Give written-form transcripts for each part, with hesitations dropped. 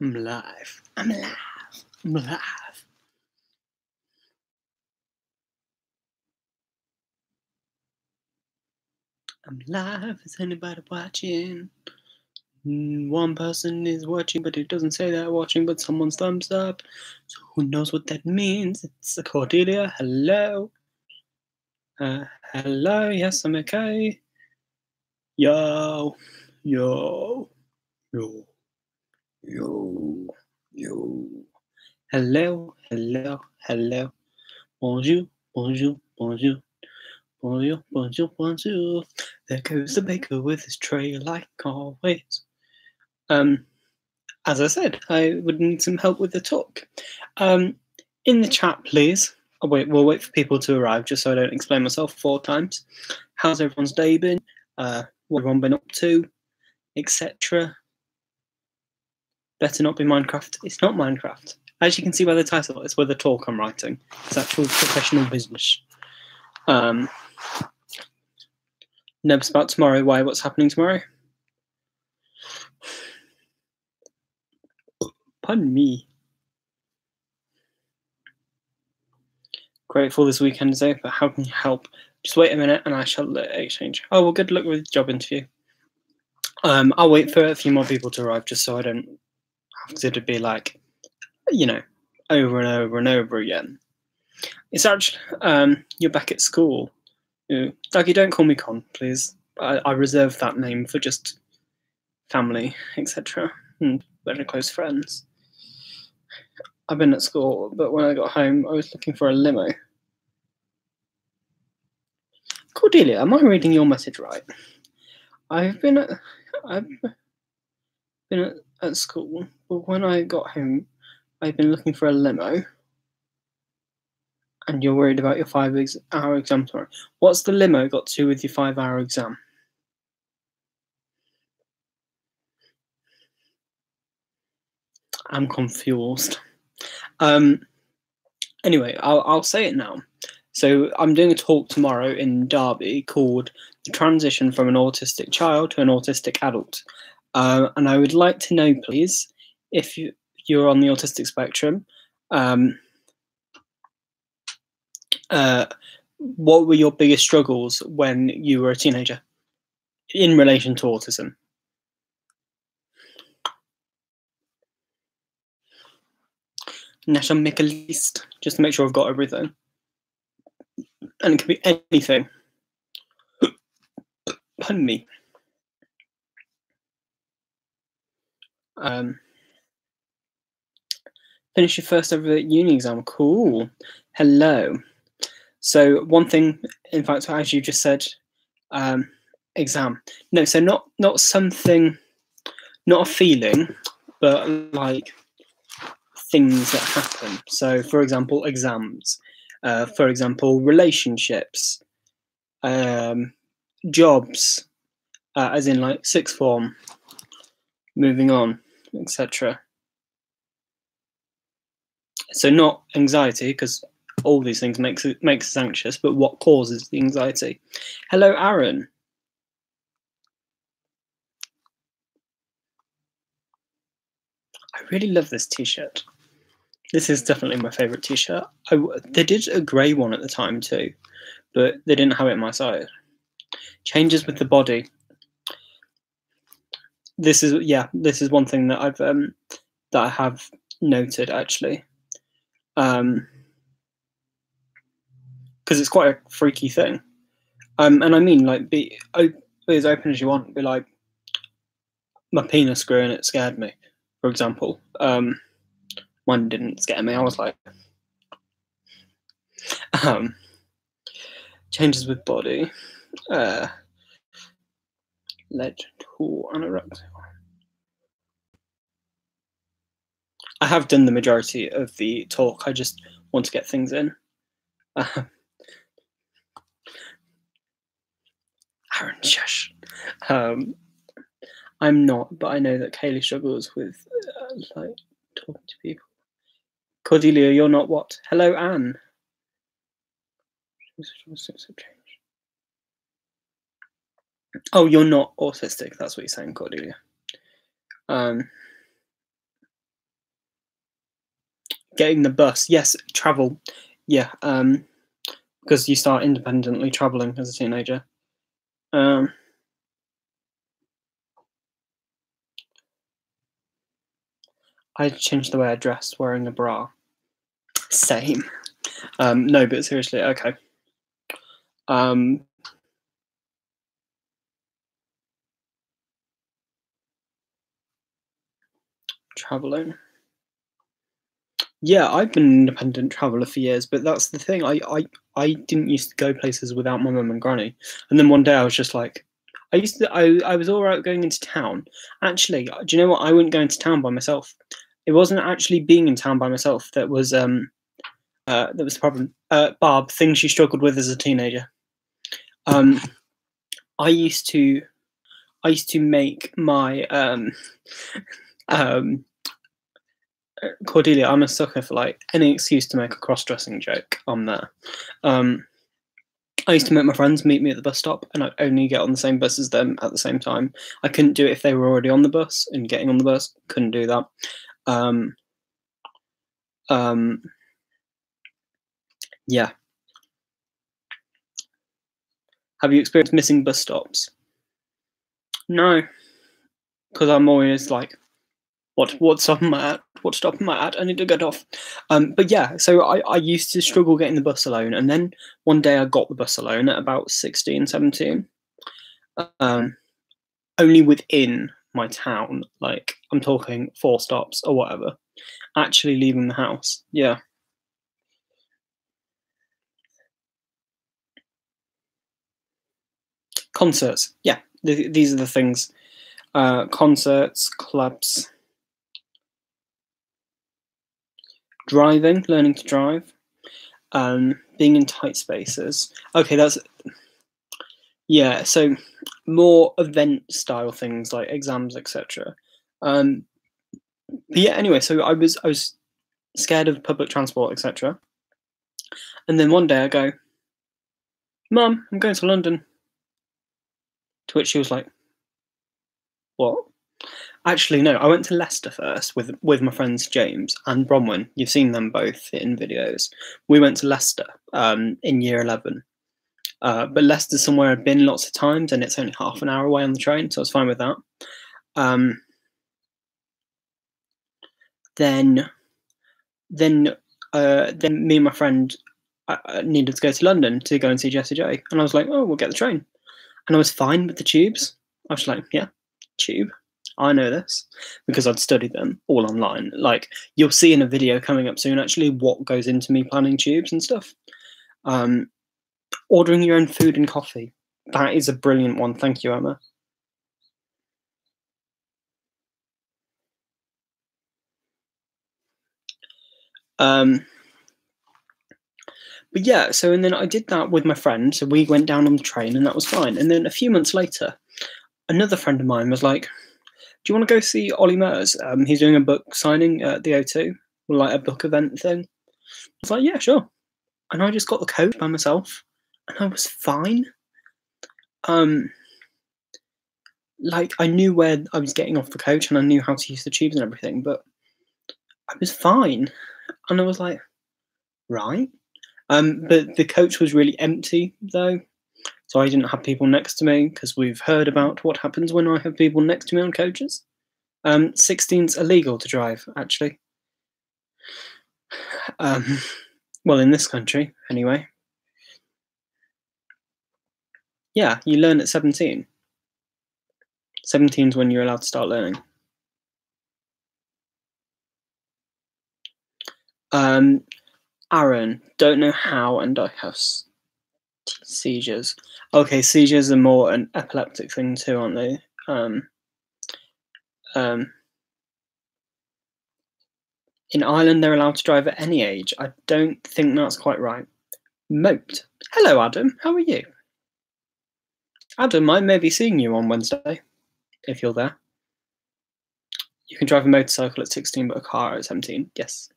I'm alive. I'm alive. I'm alive. I'm alive. Is anybody watching? One person is watching, but it doesn't say they're watching, but someone's thumbs up. So who knows what that means? It's Cordelia. Hello. Hello. Yes, I'm okay. Yo. Yo. Yo. Yo. Yo. Hello. Hello. Hello. Bonjour. Bonjour. Bonjour. Bonjour, bonjour, bonjour. There goes the baker with his tray like always. As I said, I would need some help with the talk. In the chat, please. We'll wait for people to arrive just so I don't explain myself 4 times. How's everyone's day been? What everyone been up to, etc. Better not be Minecraft. It's not Minecraft. As you can see by the title, it's with the talk I'm writing. It's actual professional business. Nervous about tomorrow. Why? What's happening tomorrow? Pardon me. Grateful this weekend is over. How can you help? Just wait a minute and I shall exchange. Oh, well, good luck with the job interview. I'll wait for a few more people to arrive just so I don't have to be like, you know, over and over and over again. It's actually, you're back at school. Dougie, don't call me Con, please. I reserve that name for just family, etc. and very close friends. I've been at school, but when I got home, I was looking for a limo. Cordelia, am I reading your message right? I've been at school, but when I got home, I've been looking for a limo. And you're worried about your 5-hour exam tomorrow. What's the limo got to do with your 5-hour exam? I'm confused. Anyway, I'll say it now. So I'm doing a talk tomorrow in Derby called "The Transition from an Autistic Child to an Autistic Adult," and I would like to know, please, if you're on the autistic spectrum, what were your biggest struggles when you were a teenager in relation to autism? And I shall make a list just to make sure I've got everything. And it can be anything. Pardon me. Finish your first ever uni exam. Cool. Hello. So one thing, in fact, as you just said, exam. No, so not something, not a feeling, but like things that happen. So, for example, exams. For example, relationships, jobs, as in like sixth form, moving on, etc. So not anxiety, because all these things makes us anxious, but what causes the anxiety. Hello, Aaron. I really love this t-shirt. This is definitely my favourite t-shirt. They did a grey one at the time too, but they didn't have it in my size. Changes with the body. This is one thing that I have noted actually, because it's quite a freaky thing. And I mean, like, be as open as you want. Be like, my penis grew and it scared me, for example. Mine didn't scare me. I was like, changes with body. Led to anorexia. I have done the majority of the talk. I just want to get things in. Aaron, shush. I'm not, but I know that Kaylee struggles with like talking to people. Cordelia, you're not what? Hello, Anne. Oh, you're not autistic. That's what you're saying, Cordelia. Getting the bus, yes. Travel, yeah. Because you start independently traveling as a teenager. Um, I changed the way I dressed, wearing a bra. Same. No, but seriously, okay. Traveling. Yeah, I've been an independent traveller for years, but that's the thing. I didn't used to go places without my mum and granny, and then one day I was just like, I was all right going into town. Actually, do you know what? I wouldn't go into town by myself. It wasn't actually being in town by myself that was the problem. Barb, things she struggled with as a teenager. I used to make my Cordelia, I'm a sucker for like any excuse to make a cross-dressing joke. I'm there. I used to make my friends meet me at the bus stop, and I'd only get on the same bus as them at the same time. I couldn't do it if they were already on the bus and getting on the bus. Couldn't do that. Yeah. Have you experienced missing bus stops? No, because I'm always like, what stop am I at? What stop am I at? I need to get off. But yeah, so I used to struggle getting the bus alone, and then one day I got the bus alone at about 16, 17. Only within my town, like I'm talking 4 stops or whatever. Actually leaving the house, yeah. Concerts, yeah. These are the things. Concerts, clubs, driving, learning to drive, being in tight spaces. Okay, that's yeah. So more event style things like exams, etc. But yeah. Anyway, so I was scared of public transport, etc. And then one day I go, "Mum, I'm going to London." To which she was like, "What?" Actually, no. I went to Leicester first with my friends James and Bronwyn. You've seen them both in videos. We went to Leicester in year 11. But Leicester's somewhere I've been lots of times, and it's only half an hour away on the train, so I was fine with that. Then me and my friend needed to go to London to go and see Jessie J, and I was like, "Oh, we'll get the train," and I was fine with the tubes. I was like, "Yeah, tube. I know this," because I'd studied them all online. Like you'll see in a video coming up soon, actually, what goes into me planning tubes and stuff. Ordering your own food and coffee. That is a brilliant one. Thank you, Emma. But yeah, so and then I did that with my friend. So we went down on the train, and that was fine. And then a few months later, another friend of mine was like, "Do you want to go see Ollie Murs? He's doing a book signing at the O2, like a book event thing." I was like, "Yeah, sure." And I just got the coach by myself, and I was fine. Like I knew where I was getting off the coach, and I knew how to use the tubes and everything, but I was fine. And I was like, right. But the coach was really empty though, so I didn't have people next to me because we've heard about what happens when I have people next to me on coaches. 16's illegal to drive, actually. Well, in this country, anyway. Yeah, you learn at 17. 17's when you're allowed to start learning. Aaron, don't know how, and I have seizures. Okay, seizures are more an epileptic thing too, aren't they? In Ireland, they're allowed to drive at any age. I don't think that's quite right. Moped. Hello, Adam. How are you? Adam, I may be seeing you on Wednesday, if you're there. You can drive a motorcycle at 16, but a car at 17. Yes.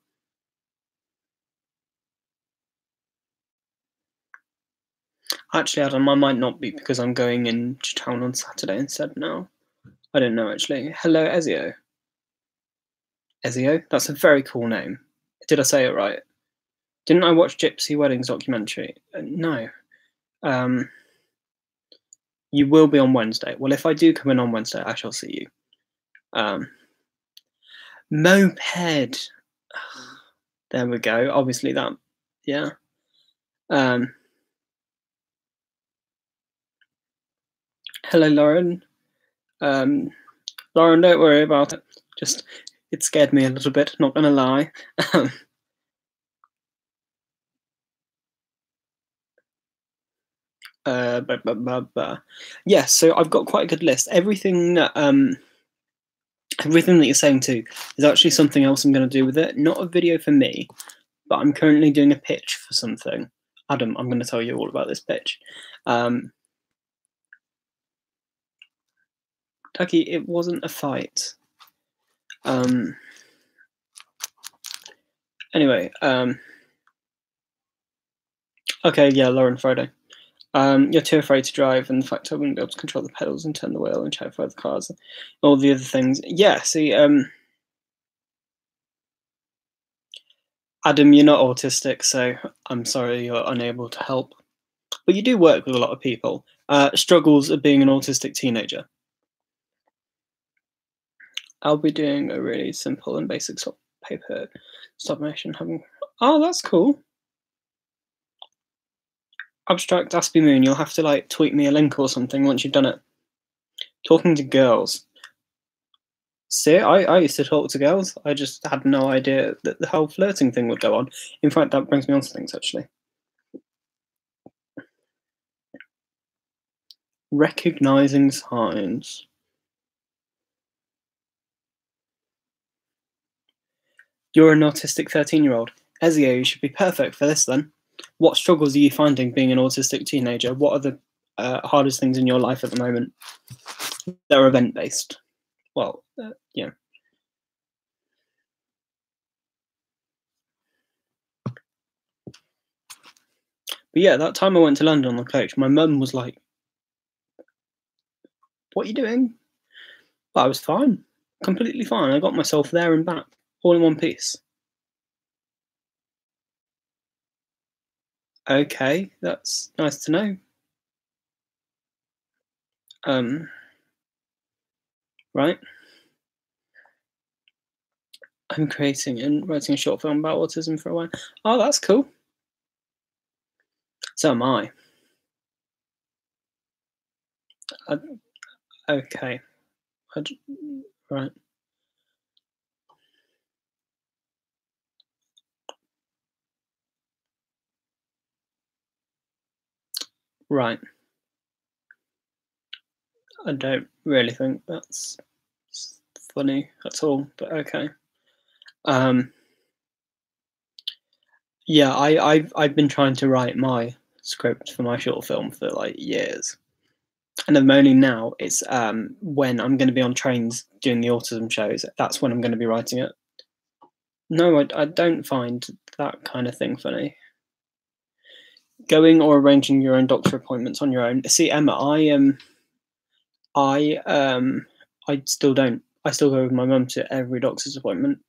Actually, Adam, I might not be because I'm going into town on Saturday instead now. I don't know, actually. Hello, Ezio. Ezio? That's a very cool name. Did I say it right? Didn't I watch Gypsy Weddings documentary? No. You will be on Wednesday. Well, if I do come in on Wednesday, I shall see you. Moped. There we go. Obviously that, yeah. Hello, Lauren. Lauren, don't worry about it. Just, it scared me a little bit, not gonna lie. Yeah, so I've got quite a good list. Everything that you're saying too is actually something else I'm going to do with it. Not a video for me, but I'm currently doing a pitch for something. Adam, I'm going to tell you all about this pitch. Tucky, it wasn't a fight. Anyway, okay, yeah, Lauren Friday. You're too afraid to drive, and the fact I wouldn't be able to control the pedals and turn the wheel and check for the cars, and all the other things. Yeah, see, Adam, you're not autistic, so I'm sorry you're unable to help. But you do work with a lot of people. Struggles of being an autistic teenager. I'll be doing a really simple and basic paper stop motion. Oh, that's cool. Abstract Aspie Moon, you'll have to like tweet me a link or something once you've done it. Talking to girls. See, I used to talk to girls. I just had no idea that the whole flirting thing would go on. In fact, that brings me on to things, actually. Recognizing signs. You're an autistic 13-year-old. Ezio, you should be perfect for this then. What struggles are you finding being an autistic teenager? What are the hardest things in your life at the moment? They're event-based. Well, yeah. But yeah, that time I went to London on the coach, my mum was like, "What are you doing?" But I was fine. Completely fine. I got myself there and back, all in one piece. Okay, that's nice to know. Right. I'm creating and writing a short film about autism for a while. Oh, that's cool. So am I. Okay. Right. Right. I don't really think that's funny at all, but okay. Yeah, I've been trying to write my script for my short film for like years, and I'm only now. It's when I'm going to be on trains doing the autism shows. That's when I'm going to be writing it. No, I don't find that kind of thing funny. Going or arranging your own doctor appointments on your own. See, Emma, I still don't. I still go with my mum to every doctor's appointment.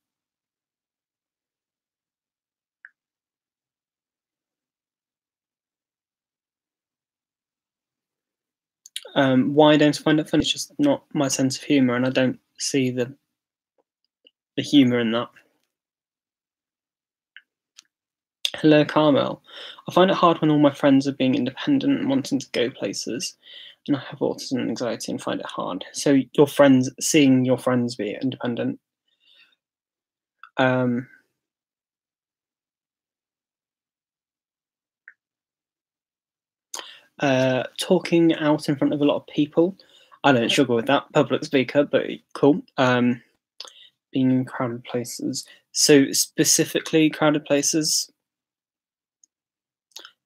Why don't I find it funny? It's just not my sense of humour, and I don't see the humour in that. Hello, Carmel. I find it hard when all my friends are being independent and wanting to go places, and I have autism and anxiety and find it hard. So your friends, seeing your friends be independent. Talking out in front of a lot of people. I don't struggle with that. Public speaker, but cool. Being in crowded places. So specifically crowded places.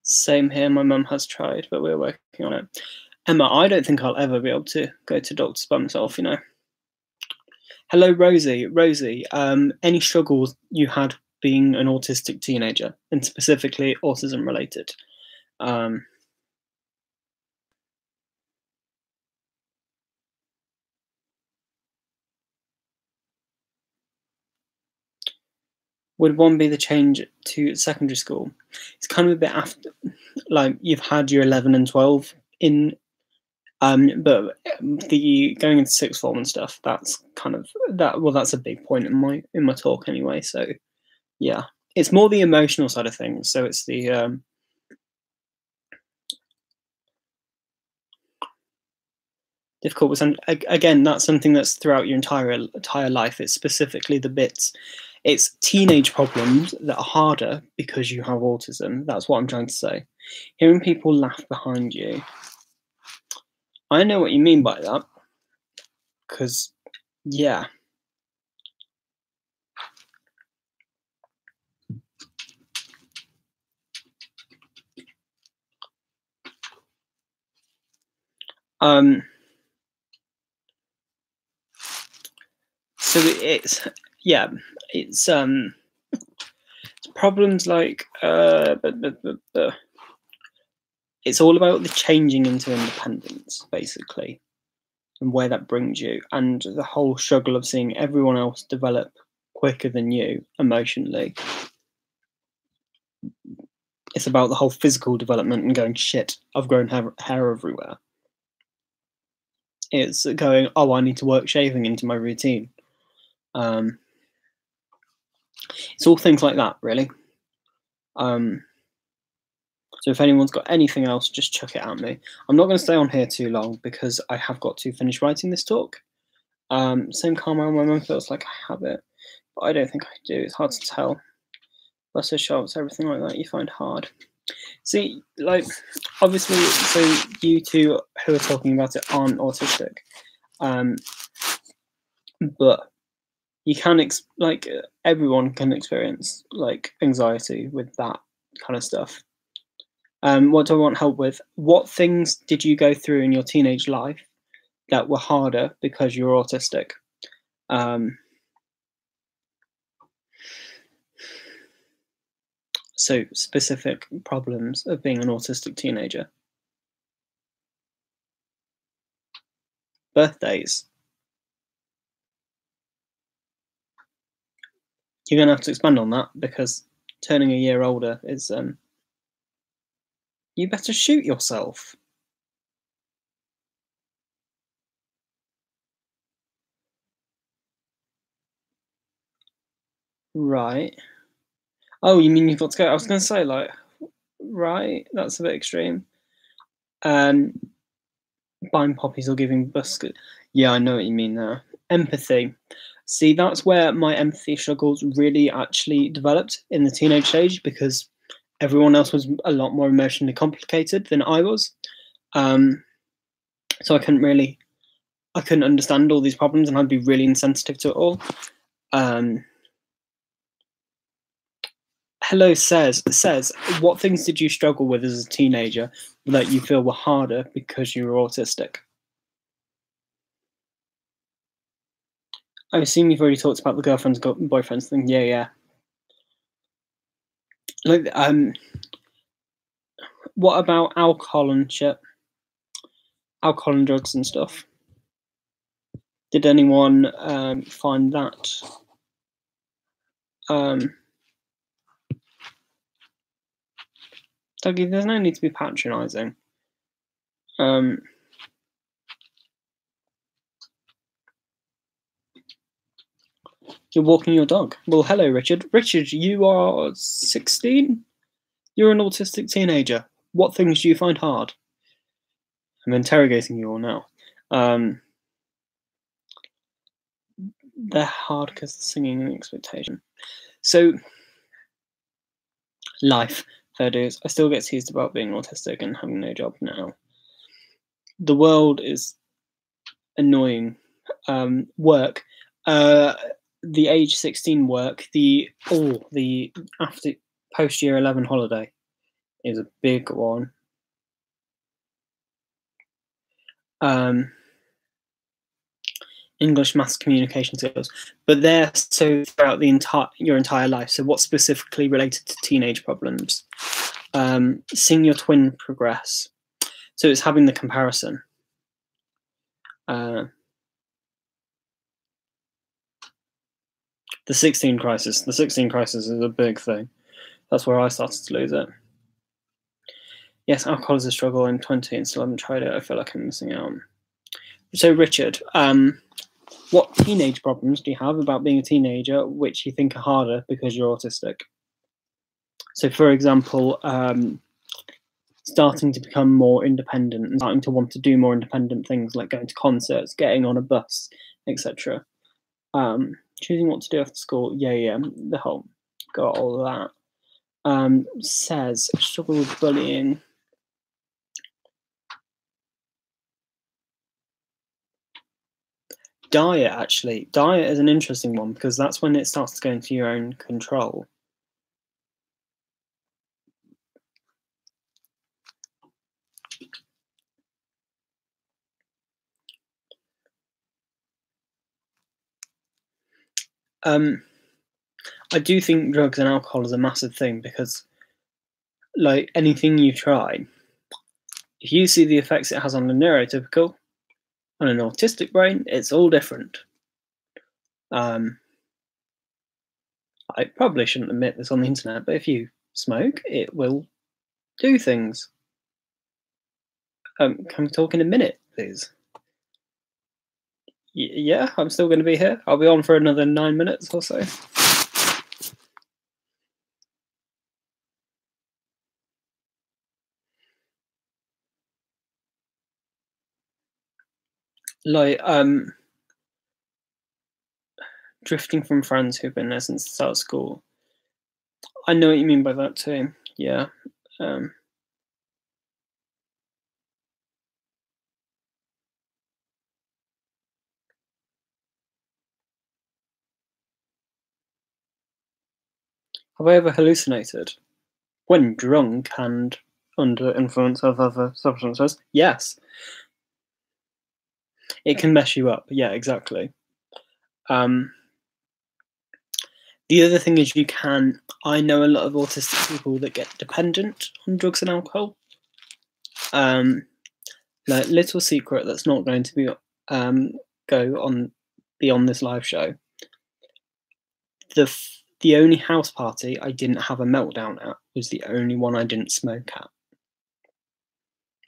Same here. My mum has tried, but we're working on it. Emma, I don't think I'll ever be able to go to doctors by myself, you know. Hello, Rosie. Rosie, any struggles you had being an autistic teenager, and specifically autism related? Would one be the change to secondary school? It's kind of a bit after, like you've had your 11 and 12 in, but the going into sixth form and stuff. That's kind of that. Well, that's a big point in my talk anyway. So yeah, it's more the emotional side of things. So it's the difficult. And again, that's something that's throughout your entire life. It's specifically the bits. It's teenage problems that are harder because you have autism. That's what I'm trying to say. Hearing people laugh behind you. I know what you mean by that. Because, yeah. So it's, yeah, it's problems like it's all about the changing into independence, basically, and where that brings you, and the whole struggle of seeing everyone else develop quicker than you emotionally. It's about the whole physical development and going, shit, I've grown hair everywhere. It's going, oh, I need to work shaving into my routine. It's all things like that, really. So if anyone's got anything else, just chuck it at me. I'm not going to stay on here too long because I have got to finish writing this talk. Same karma, my mum feels like I have it, but I don't think I do. It's hard to tell. Buster shots, everything like that you find hard. See, like, obviously, so you two who are talking about it aren't autistic, but you can, like, everyone can experience, like, anxiety with that kind of stuff. What do I want help with? What things did you go through in your teenage life that were harder because you're autistic? So specific problems of being an autistic teenager. Birthdays. You're going to have to expand on that because turning a year older is... you better shoot yourself. Right. Oh, you mean you've got to go? I was going to say, like, right, that's a bit extreme. Buying poppies or giving biscuit. Yeah, I know what you mean there. Empathy. See, that's where my empathy struggles really actually developed in the teenage stage because everyone else was a lot more emotionally complicated than I was. So I couldn't understand all these problems and I'd be really insensitive to it all. Hello says, what things did you struggle with as a teenager that you feel were harder because you were autistic? I assume you've already talked about the girlfriends, boyfriends thing. Yeah. Like, what about alcohol and shit? Alcohol and drugs and stuff. Did anyone find that? Dougie, there's no need to be patronising. You're walking your dog. Well, hello, Richard. Richard, you are 16? You're an autistic teenager. What things do you find hard? I'm interrogating you all now. They're hard because of singing and expectation. So, life, fair dues. I still get teased about being autistic and having no job now. The world is annoying. Work. The age 16 work, the after post year 11 holiday is a big one. English, maths, communication skills, but they're so throughout your entire life. So what's specifically related to teenage problems? Seeing your twin progress. So it's having the comparison. The 16 crisis. The 16 crisis is a big thing. That's where I started to lose it. Yes, alcohol is a struggle. I'm 20 and still haven't tried it. I feel like I'm missing out. So, Richard, what teenage problems do you have about being a teenager which you think are harder because you're autistic? So, for example, starting to become more independent and starting to want to do more independent things like going to concerts, getting on a bus, etc. Choosing what to do after school. Yeah, the whole got all of that. Says struggle with bullying. Diet, actually. Diet is an interesting one because that's when it starts to go into your own control. I do think drugs and alcohol is a massive thing because, like anything you try, if you see the effects it has on a neurotypical, on an autistic brain, it's all different. I probably shouldn't admit this on the internet, but if you smoke, it will do things. Can we talk in a minute, please? Yeah, I'm still going to be here. I'll be on for another 9 minutes or so. Like, drifting from friends who've been there since the start of school. I know what you mean by that too. Yeah. Have I ever hallucinated? When drunk and under influence of other substances? Yes. It can mess you up. Yeah, exactly. The other thing is I know a lot of autistic people that get dependent on drugs and alcohol. Like, little secret that's not going to be be on this live show. The only house party I didn't have a meltdown at was the only one I didn't smoke at.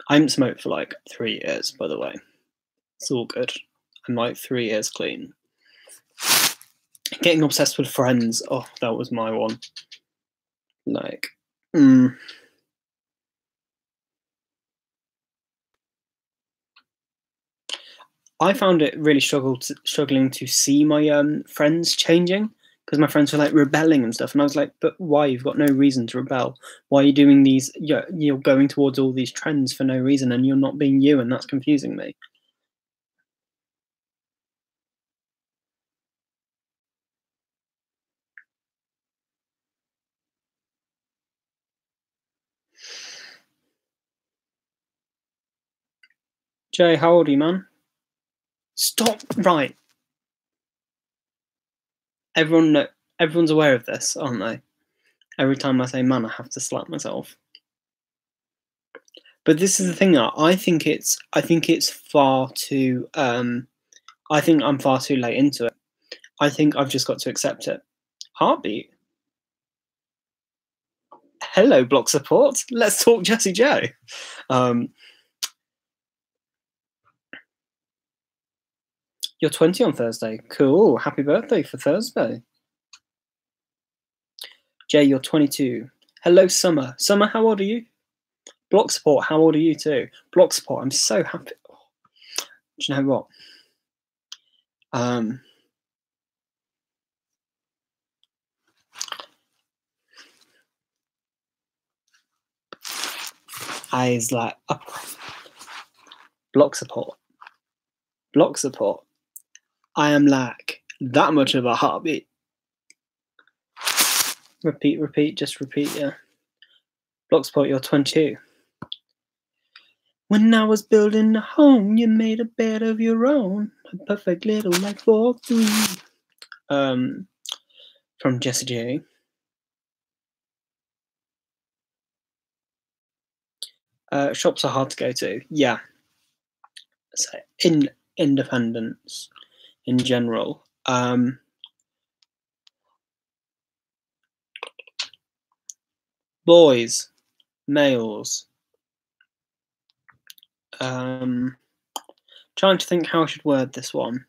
I haven't smoked for like 3 years, by the way. It's all good. I'm like 3 years clean. Getting obsessed with friends. Oh, that was my one. Like, I found it really struggling to see my friends changing because my friends were like rebelling and stuff, and I was like, "But why? You've got no reason to rebel. Why are you doing these? You're going towards all these trends for no reason, and you're not being you, and that's confusing me." Jay, how old are you, man? Stop! Right. Everyone's aware of this, aren't they? Every time I say "man," I have to slap myself. But this is the thing. I think it's far too. I think I'm far too late into it. I think I've just got to accept it. Heartbeat. Hello, block support. Let's talk Jessie J. You're 20 on Thursday. Cool. Happy birthday for Thursday. Jay, you're 22. Hello, Summer. Summer, how old are you? Block support, how old are you too? Block support, I'm so happy. Do you know what? I was like, block support. Block support. I am like that much of a heartbeat. Repeat, just repeat, yeah. Block support, you're 22. When I was building a home, you made a bed of your own. A perfect little life for three. From Jessie J. Shops are hard to go to. Yeah. So in independence in general. Boys, males. Trying to think how I should word this one.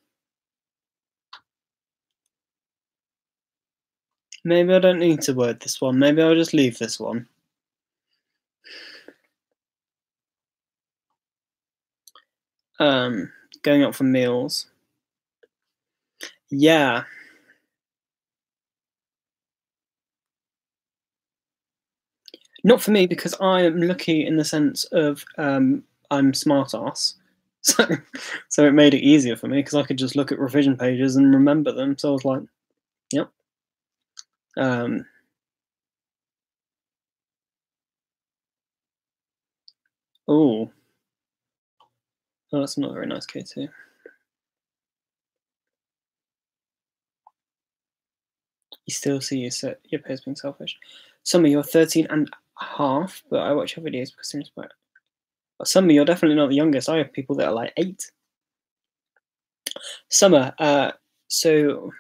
Maybe I don't need to word this one. Maybe I'll just leave this one. Going out for meals. Yeah. Not for me, because I am lucky in the sense of I'm smart ass. So it made it easier for me because I could just look at revision pages and remember them. So I was like, yep. Oh, that's not a very nice K2. You still see your peers being selfish. Summer, you're 13 and a half, but I watch your videos because they're inspired. But Summer, you're definitely not the youngest. I have people that are like 8. Summer, so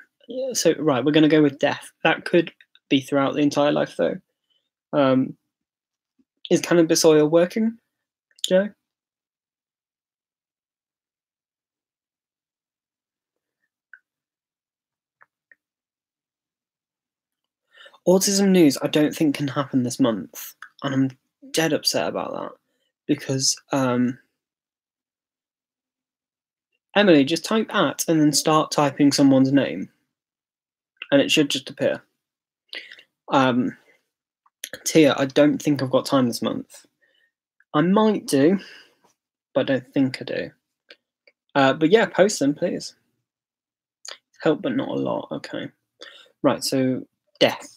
right, we're gonna go with death. That could be throughout the entire life though. Is cannabis oil working, Joe? Autism news, I don't think can happen this month, and I'm dead upset about that because Emily, just type at and then start typing someone's name, and it should just appear. Tia, I don't think I've got time this month. I might do, but I don't think I do. But yeah, post them, please. Help, but not a lot. Okay. Right, so death.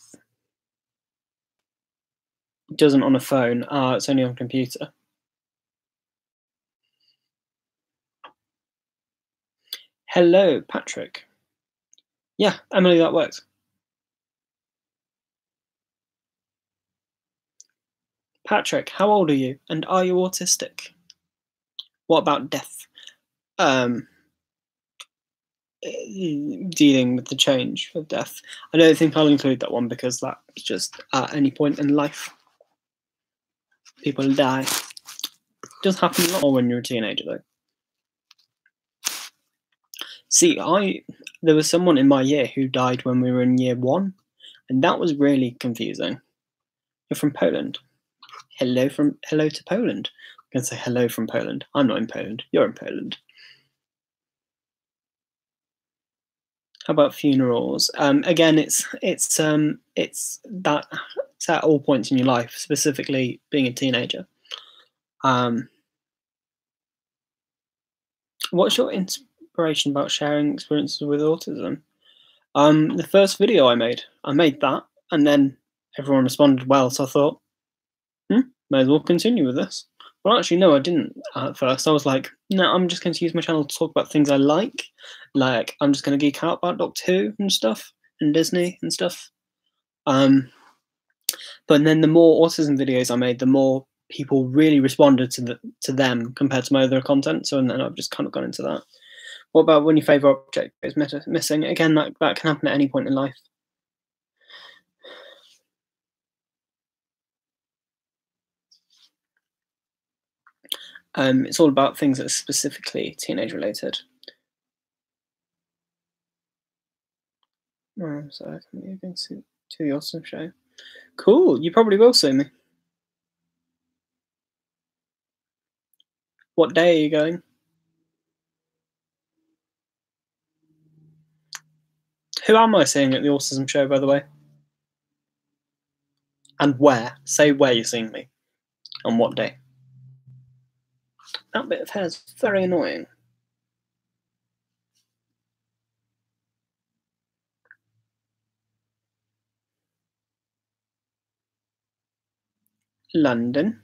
It doesn't on a phone. It's only on computer. Hello, Patrick. Yeah, Emily, that works. Patrick, how old are you? And are you autistic? What about death? Dealing with the change of death. I don't think I'll include that one because that's just at any point in life. People die. It does happen a lot more when you're a teenager, though. See, there was someone in my year who died when we were in year 1, and that was really confusing. You're from Poland. Hello to Poland. I'm going to say hello from Poland. I'm not in Poland. You're in Poland. How about funerals? Again, it's at all points in your life, specifically being a teenager. What's your inspiration about sharing experiences with autism? The first video I made that, and then everyone responded well, so I thought, may as well continue with this. Well, actually, no, I didn't at first. I was like, no, I'm just going to use my channel to talk about things I like. Like, I'm just going to geek out about Doctor Who and stuff, and Disney and stuff. But then the more autism videos I made, the more people really responded to them compared to my other content. So then I've just kind of gone into that. What about when your favourite object is missing? Again, that can happen at any point in life. It's all about things that are specifically teenage related. So I can be going to the Awesome Show. Cool, you probably will see me. What day are you going? Who am I seeing at the Autism Show, by the way? And where? Say where you're seeing me. On what day? That bit of hair is very annoying. London.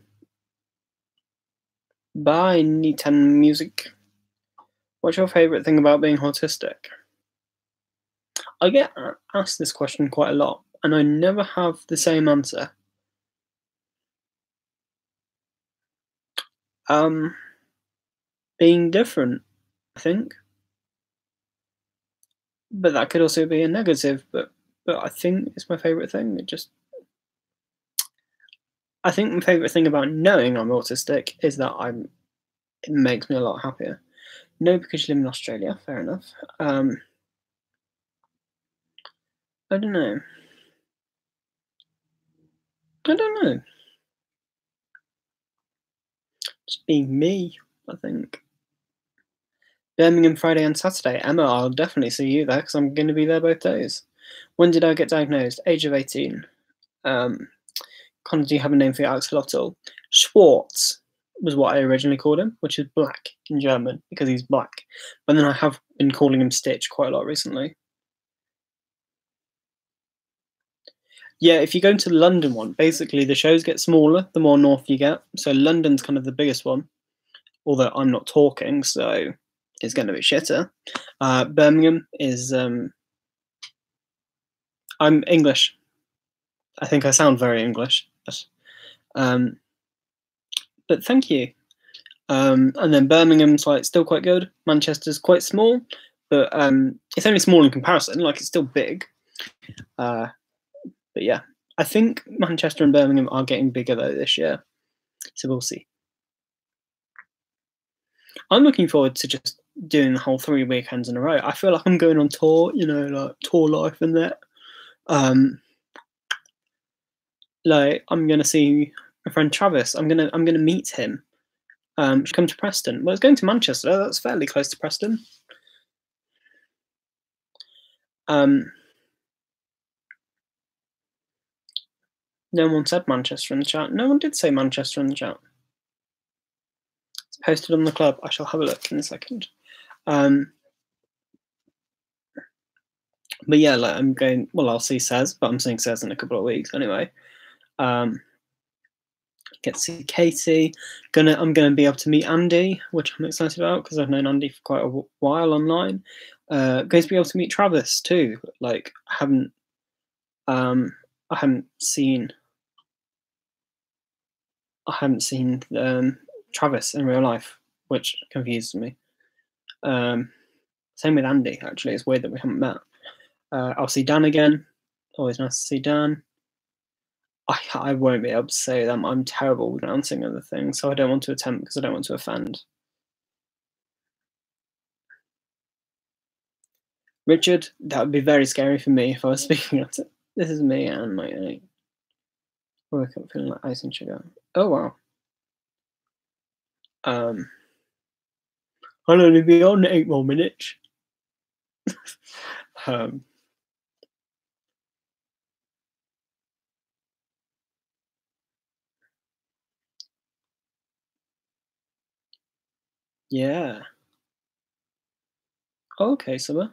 Bye, Nitan Music. What's your favourite thing about being autistic? I get asked this question quite a lot, and I never have the same answer. Being different, I think. But that could also be a negative, but I think it's my favourite thing. I think my favourite thing about knowing I'm autistic is that it makes me a lot happier. No, because you live in Australia, fair enough. I don't know. I don't know. Just being me, I think. Birmingham Friday and Saturday. Emma, I'll definitely see you there because I'm going to be there both days. When did I get diagnosed? Age of 18. Connor, do you have a name for your axolotl? Schwartz was what I originally called him, which is black in German because he's black. But then I have been calling him Stitch quite a lot recently. Yeah, if you go into the London one, basically the shows get smaller the more north you get. So London's kind of the biggest one, although I'm not talking, so it's going to be shitter. Birmingham is... I'm English. I think I sound very English. But thank you. And then Birmingham's like still quite good. Manchester's quite small, but it's only small in comparison. Like it's still big. But yeah, I think Manchester and Birmingham are getting bigger though this year, so we'll see. I'm looking forward to just doing the whole 3 weekends in a row. I feel like I'm going on tour, you know, like tour life and that. Like I'm gonna see my friend Travis. I'm gonna meet him. Should come to Preston. Well, it's going to Manchester. That's fairly close to Preston. No one said Manchester in the chat. No one did say Manchester in the chat. It's posted on the club. I shall have a look in a second. But yeah, like I'm going. Well, I'll see Sez, but I'm seeing Sez in a couple of weeks anyway. Get to see Katie. I'm gonna be able to meet Andy, which I'm excited about because I've known Andy for quite a while online. Going to be able to meet Travis too. Like I haven't seen Travis in real life, which confuses me. Same with Andy, actually. It's weird that we haven't met. I'll see Dan again. Always nice to see Dan. I won't be able to say them. I'm terrible with pronouncing other things, so I don't want to attempt because I don't want to offend. Richard, that would be very scary for me if I was speaking at it. This is me and my I woke up feeling like ice and sugar. Oh wow. I'll only be on 8 more minutes. Yeah. Okay, Summer.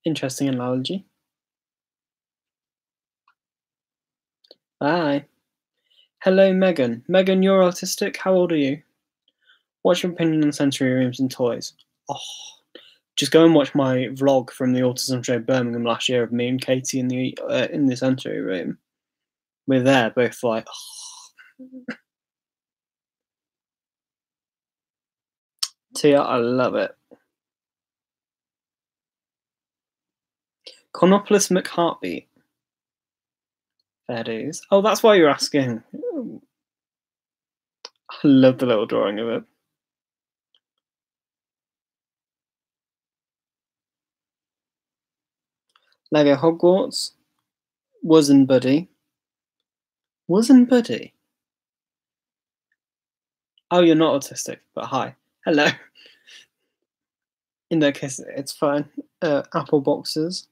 Interesting analogy. Bye. Hello, Megan. Megan, you're autistic. How old are you? What's your opinion on sensory rooms and toys? Oh, just go and watch my vlog from the Autism Show Birmingham last year of me and Katie in the sensory room. We're there, both like. Oh. Tia, I love it. Conopolis McHeartbeat. Fair dues. Oh, that's why you're asking. I love the little drawing of it. Lego Hogwarts. Wasn't Buddy. Wasn't Buddy? Oh, you're not autistic, but hi. Hello. In that case, it's fine. Apple boxes.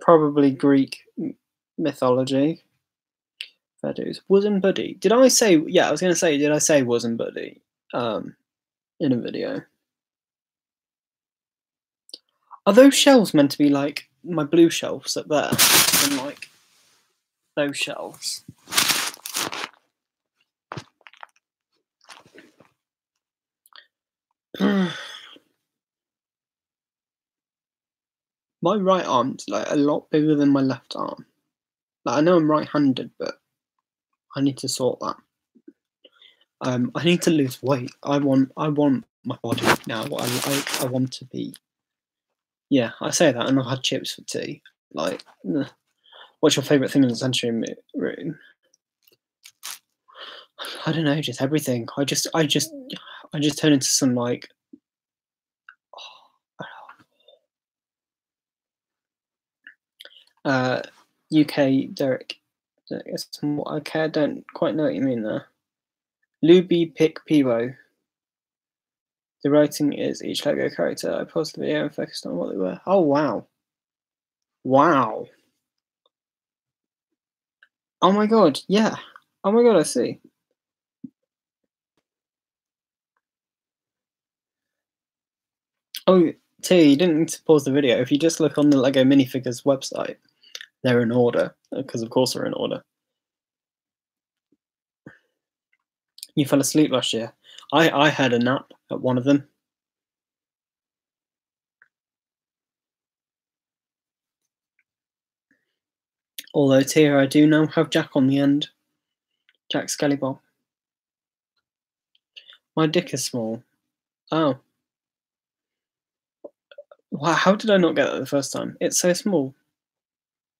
Probably Greek mythology. Fair dues. Wasn't Buddy. Did I say, yeah, I was going to say, did I say Wasn't Buddy in a video? Are those shelves meant to be like my blue shelves up there? And like those shelves? My right arm's like a lot bigger than my left arm. Like I know I'm right-handed, but I need to sort that. I need to lose weight. I want my body now. What I like. I want to be. Yeah, I say that, and I've had chips for tea. Like, what's your favourite thing in the sensory room? I don't know, just everything. I just turn into some like UK Derek. Okay, I don't quite know what you mean there. Luby Pick Pivo. The writing is each Lego character. I paused the video and focused on what they were. Oh wow. Wow. Oh my god, yeah. Oh my god, I see. Oh, T, you didn't need to pause the video. If you just look on the Lego minifigures website, they're in order, because of course they're in order. You fell asleep last year. I had a nap at one of them. Although, Tia, I do now have Jack on the end. Jack Skellybob. My dick is small. Oh. Wow, how did I not get that the first time? It's so small.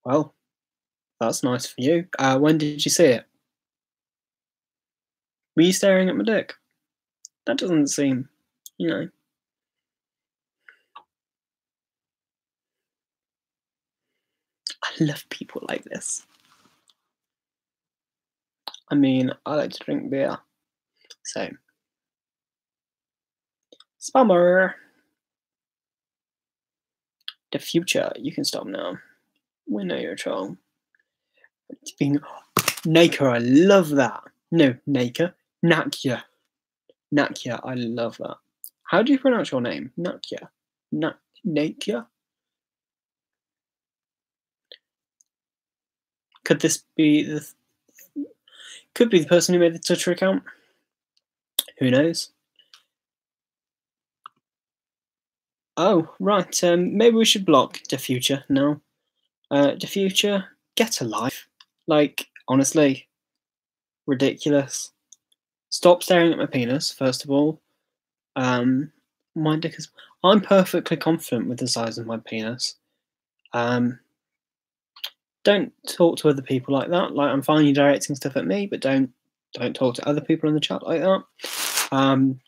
Well, that's nice for you. When did you see it? Were you staring at my dick? That doesn't seem, you know. I love people like this. I mean, I like to drink beer. So. Spammer! The future. You can stop now. We know you're a troll. It's being Naker, I love that. No, Naker. Nakia. Nakia, I love that. How do you pronounce your name? Nakia. Nakia? Could this be the could be the person who made the Twitter account? Who knows? Oh, right. Maybe we should block the future now. The future, get a life. Like, honestly, ridiculous. Stop staring at my penis, first of all. My dick is. I'm perfectly confident with the size of my penis. Don't talk to other people like that. Like, I'm fine you directing stuff at me, but don't talk to other people in the chat like that.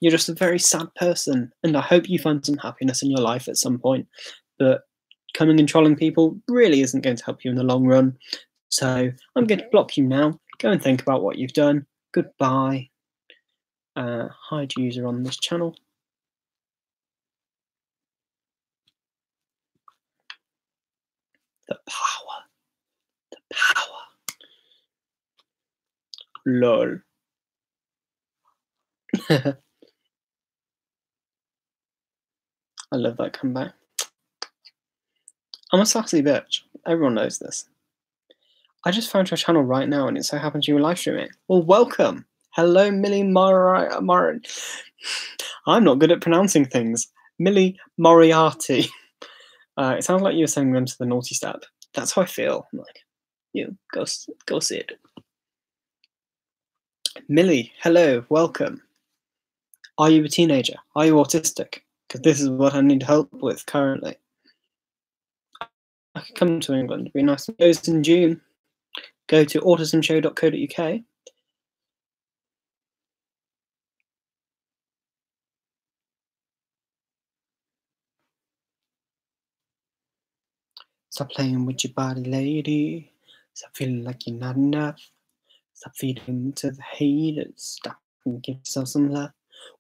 You're just a very sad person, and I hope you find some happiness in your life at some point. But coming and trolling people really isn't going to help you in the long run. So I'm going to block you now. Go and think about what you've done. Goodbye. Hide user on this channel. The power. The power. Lol. I love that comeback. I'm a sassy bitch. Everyone knows this. I just found your channel right now and it so happens you were live streaming. Well, welcome. Hello, Millie Moriarty. I'm not good at pronouncing things. Millie Moriarty. It sounds like you were sending them to the naughty step. That's how I feel. I'm like, you go see it. Millie, hello, welcome. Are you a teenager? Are you autistic? Because this is what I need help with currently. I could come to England. It'd be nice. It goes in June. Go to autismshow.co.uk. Stop playing with your body, lady. Stop feeling like you're not enough. Stop feeding to the haters. Stop and give yourself some love.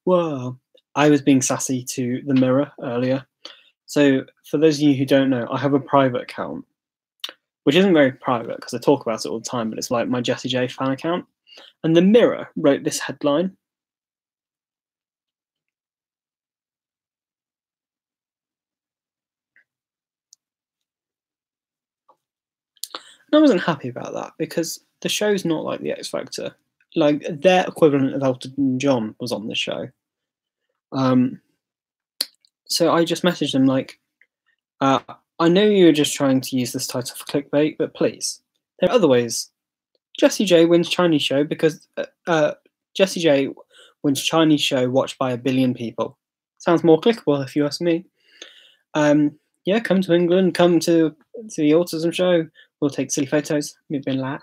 Whoa. I was being sassy to the Mirror earlier. So for those of you who don't know, I have a private account, which isn't very private because I talk about it all the time, but it's like my Jessie J fan account. And the Mirror wrote this headline. And I wasn't happy about that because the show's not like the X Factor. Like their equivalent of Elton John was on the show. So I just messaged them like, I know you were just trying to use this title for clickbait, but please, there are other ways. Jessie J wins Chinese show because Jessie J wins Chinese show watched by 1 billion people. Sounds more clickable if you ask me. Yeah, come to England, come to the autism show. We'll take silly photos. We've been like,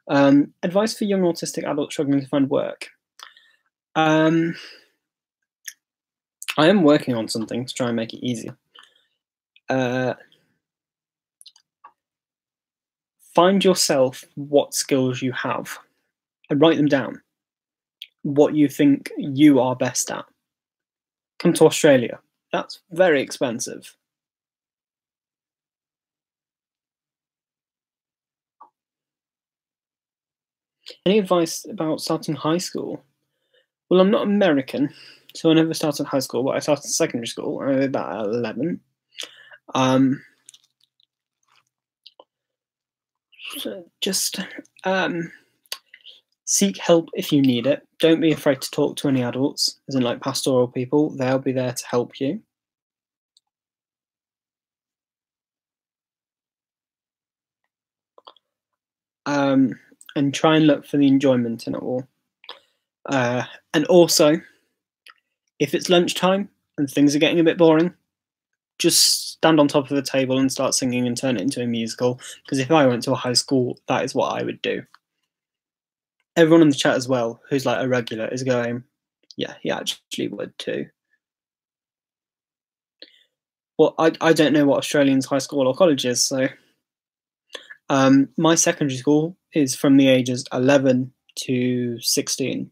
Advice for young autistic adults struggling to find work. I am working on something to try and make it easier. Find yourself what skills you have and write them down. What you think you are best at. Come to Australia. That's very expensive. Any advice about starting high school? Well, I'm not American, so I never started high school, but I started secondary school. I did that at 11. Just seek help if you need it. Don't be afraid to talk to any adults, as in like pastoral people. They'll be there to help you. And try and look for the enjoyment in it all. And also, if it's lunchtime and things are getting a bit boring, just stand on top of the table and start singing and turn it into a musical. Because if I went to a high school, that is what I would do. Everyone in the chat as well, who's like a regular, is going, yeah, he actually would too. Well, I don't know what Australians' high school or college is, so my secondary school is from the ages 11 to 16.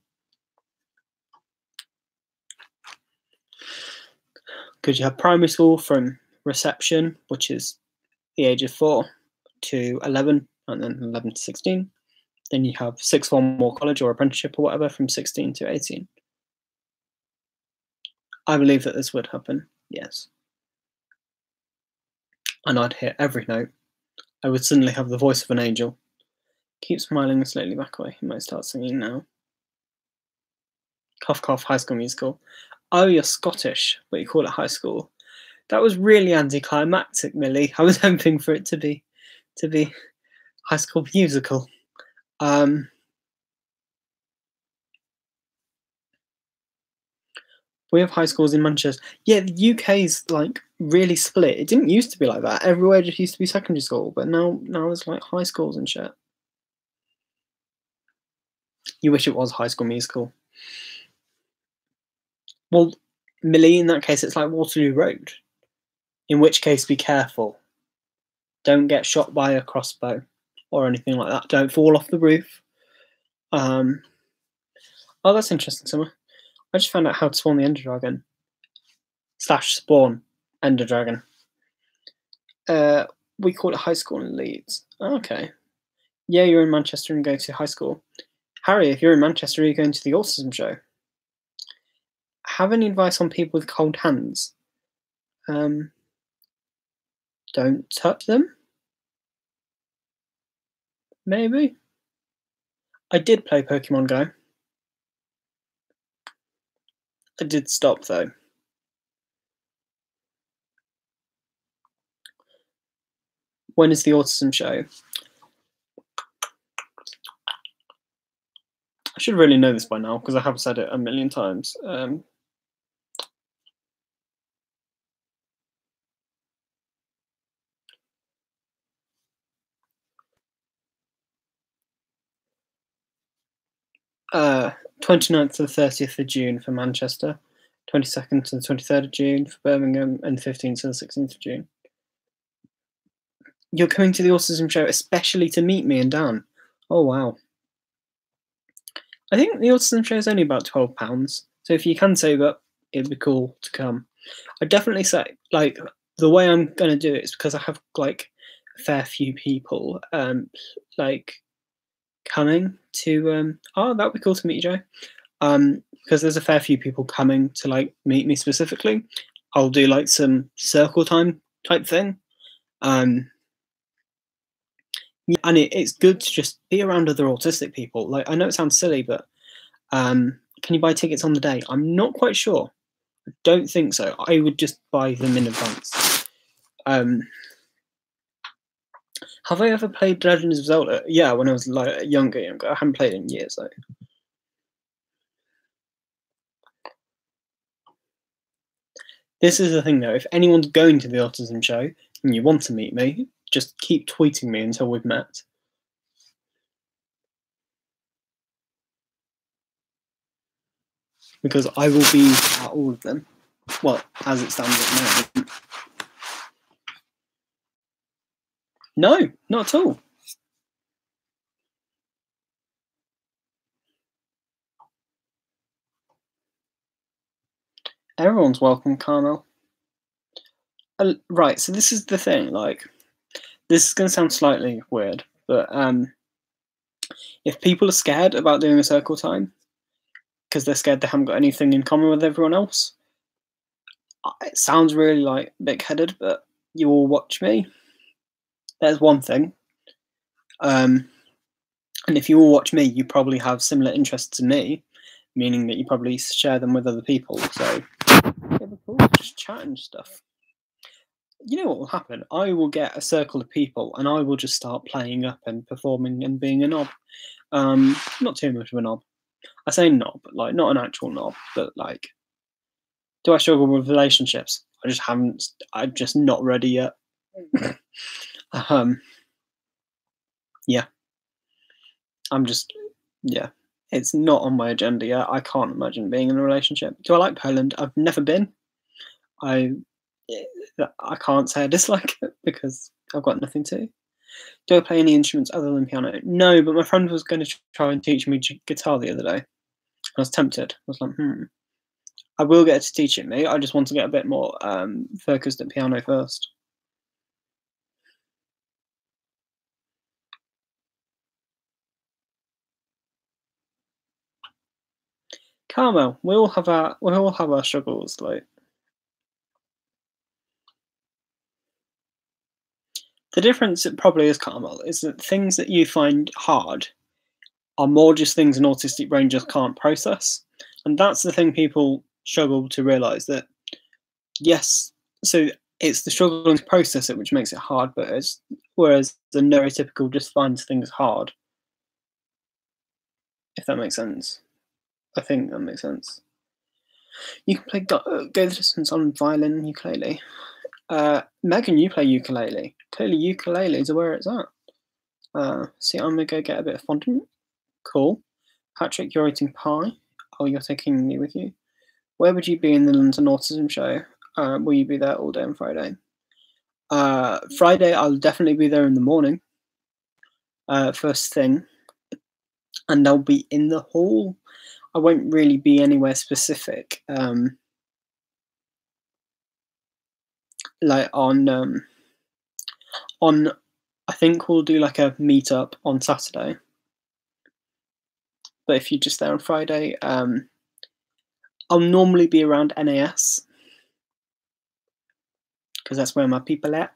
Because you have primary school from reception, which is the age of 4 to 11, and then 11 to 16. Then you have sixth form or college or apprenticeship or whatever from 16 to 18. I believe that this would happen, yes. And I'd hear every note. I would suddenly have the voice of an angel. Keep smiling and slowly back away. You might start singing now. Cough, cough, High School Musical. Oh, you're Scottish, but you call it high school. That was really anticlimactic, Millie. I was hoping for it to be High School Musical. We have high schools in Manchester. Yeah, the UK's like really split. It didn't used to be like that. Everywhere just used to be secondary school, but now there's like high schools and shit. You wish it was High School Musical. Well, Millie, in that case, it's like Waterloo Road. In which case, be careful. Don't get shot by a crossbow or anything like that. Don't fall off the roof. Oh, that's interesting, Summer. I just found out how to spawn the Ender Dragon. / spawn Ender Dragon. We call it high school in Leeds. Okay. Yeah, you're in Manchester and go to high school. Harry, if you're in Manchester, are you going to the autism show? Have any advice on people with cold hands? Don't touch them? Maybe? I did play Pokemon Go. I did stop, though. When is the autism show? I should really know this by now, because I have said it a million times. 29th to the 30th of June for Manchester, 22nd to the 23rd of June for Birmingham, and 15th to the 16th of June. You're coming to the autism show especially to meet me and Dan. Oh, wow. I think the autism show is only about £12, so if you can save up, it'd be cool to come. I'd definitely say, like, the way I'm going to do it is because I have, like, a fair few people, like, coming to, oh, that would be cool to meet you, Joe. Because there's a fair few people coming to, like, meet me specifically. I'll do, like, some circle time type thing. Yeah, and it's good to just be around other autistic people. Like, I know it sounds silly, but can you buy tickets on the day? I'm not quite sure. I don't think so. I would just buy them in advance. Have I ever played Legends of Zelda? Yeah, when I was like younger. I haven't played it in years though. This is the thing though. If anyone's going to the autism show and you want to meet me, just keep tweeting me until we've met. because I will be at all of them. Well, as it stands at the moment. No, not at all. Everyone's welcome, Carmel. Right, so this is the thing, like, this is going to sound slightly weird, but if people are scared about doing a circle time, because they're scared they haven't got anything in common with everyone else, it sounds really, like, big-headed, but you all watch me. There's one thing. And if you all watch me, you probably have similar interests to me, meaning that you probably share them with other people, so yeah, cool, just chat and stuff. You know what will happen? I will get a circle of people and I will just start playing up and performing and being a knob. Not too much of a knob. I say knob, like not an actual knob, but like, do I struggle with relationships? I'm just not ready yet. Yeah. Yeah. It's not on my agenda yet. I can't imagine being in a relationship. Do I like Poland? I've never been. I can't say I dislike it because I've got nothing to. Do I play any instruments other than piano? No, but my friend was going to try and teach me guitar the other day. I was tempted. I was like, I will get her to teach it me. I just want to get a bit more focused at piano first. Carmel, we all have our struggles, like. The difference, it probably is, Carmel, is that things that you find hard are more just things an autistic brain just can't process. And that's the thing people struggle to realise, that, yes, so it's the struggling to process it which makes it hard, whereas the neurotypical just finds things hard. If that makes sense. I think that makes sense. You can play Go the Distance on violin and ukulele. Megan, you play ukulele. Clearly ukuleles are where it's at. See, I'm gonna go get a bit of fondant. Cool. Patrick, you're eating pie. Oh, you're taking me with you. Where would you be in the London Autism Show? Will you be there all day on Friday? Friday, I'll definitely be there in the morning. First thing. And I'll be in the hall. I won't really be anywhere specific. Like on I think we'll do like a meetup on Saturday. But if you're just there on Friday, I'll normally be around NAS because that's where my people are at.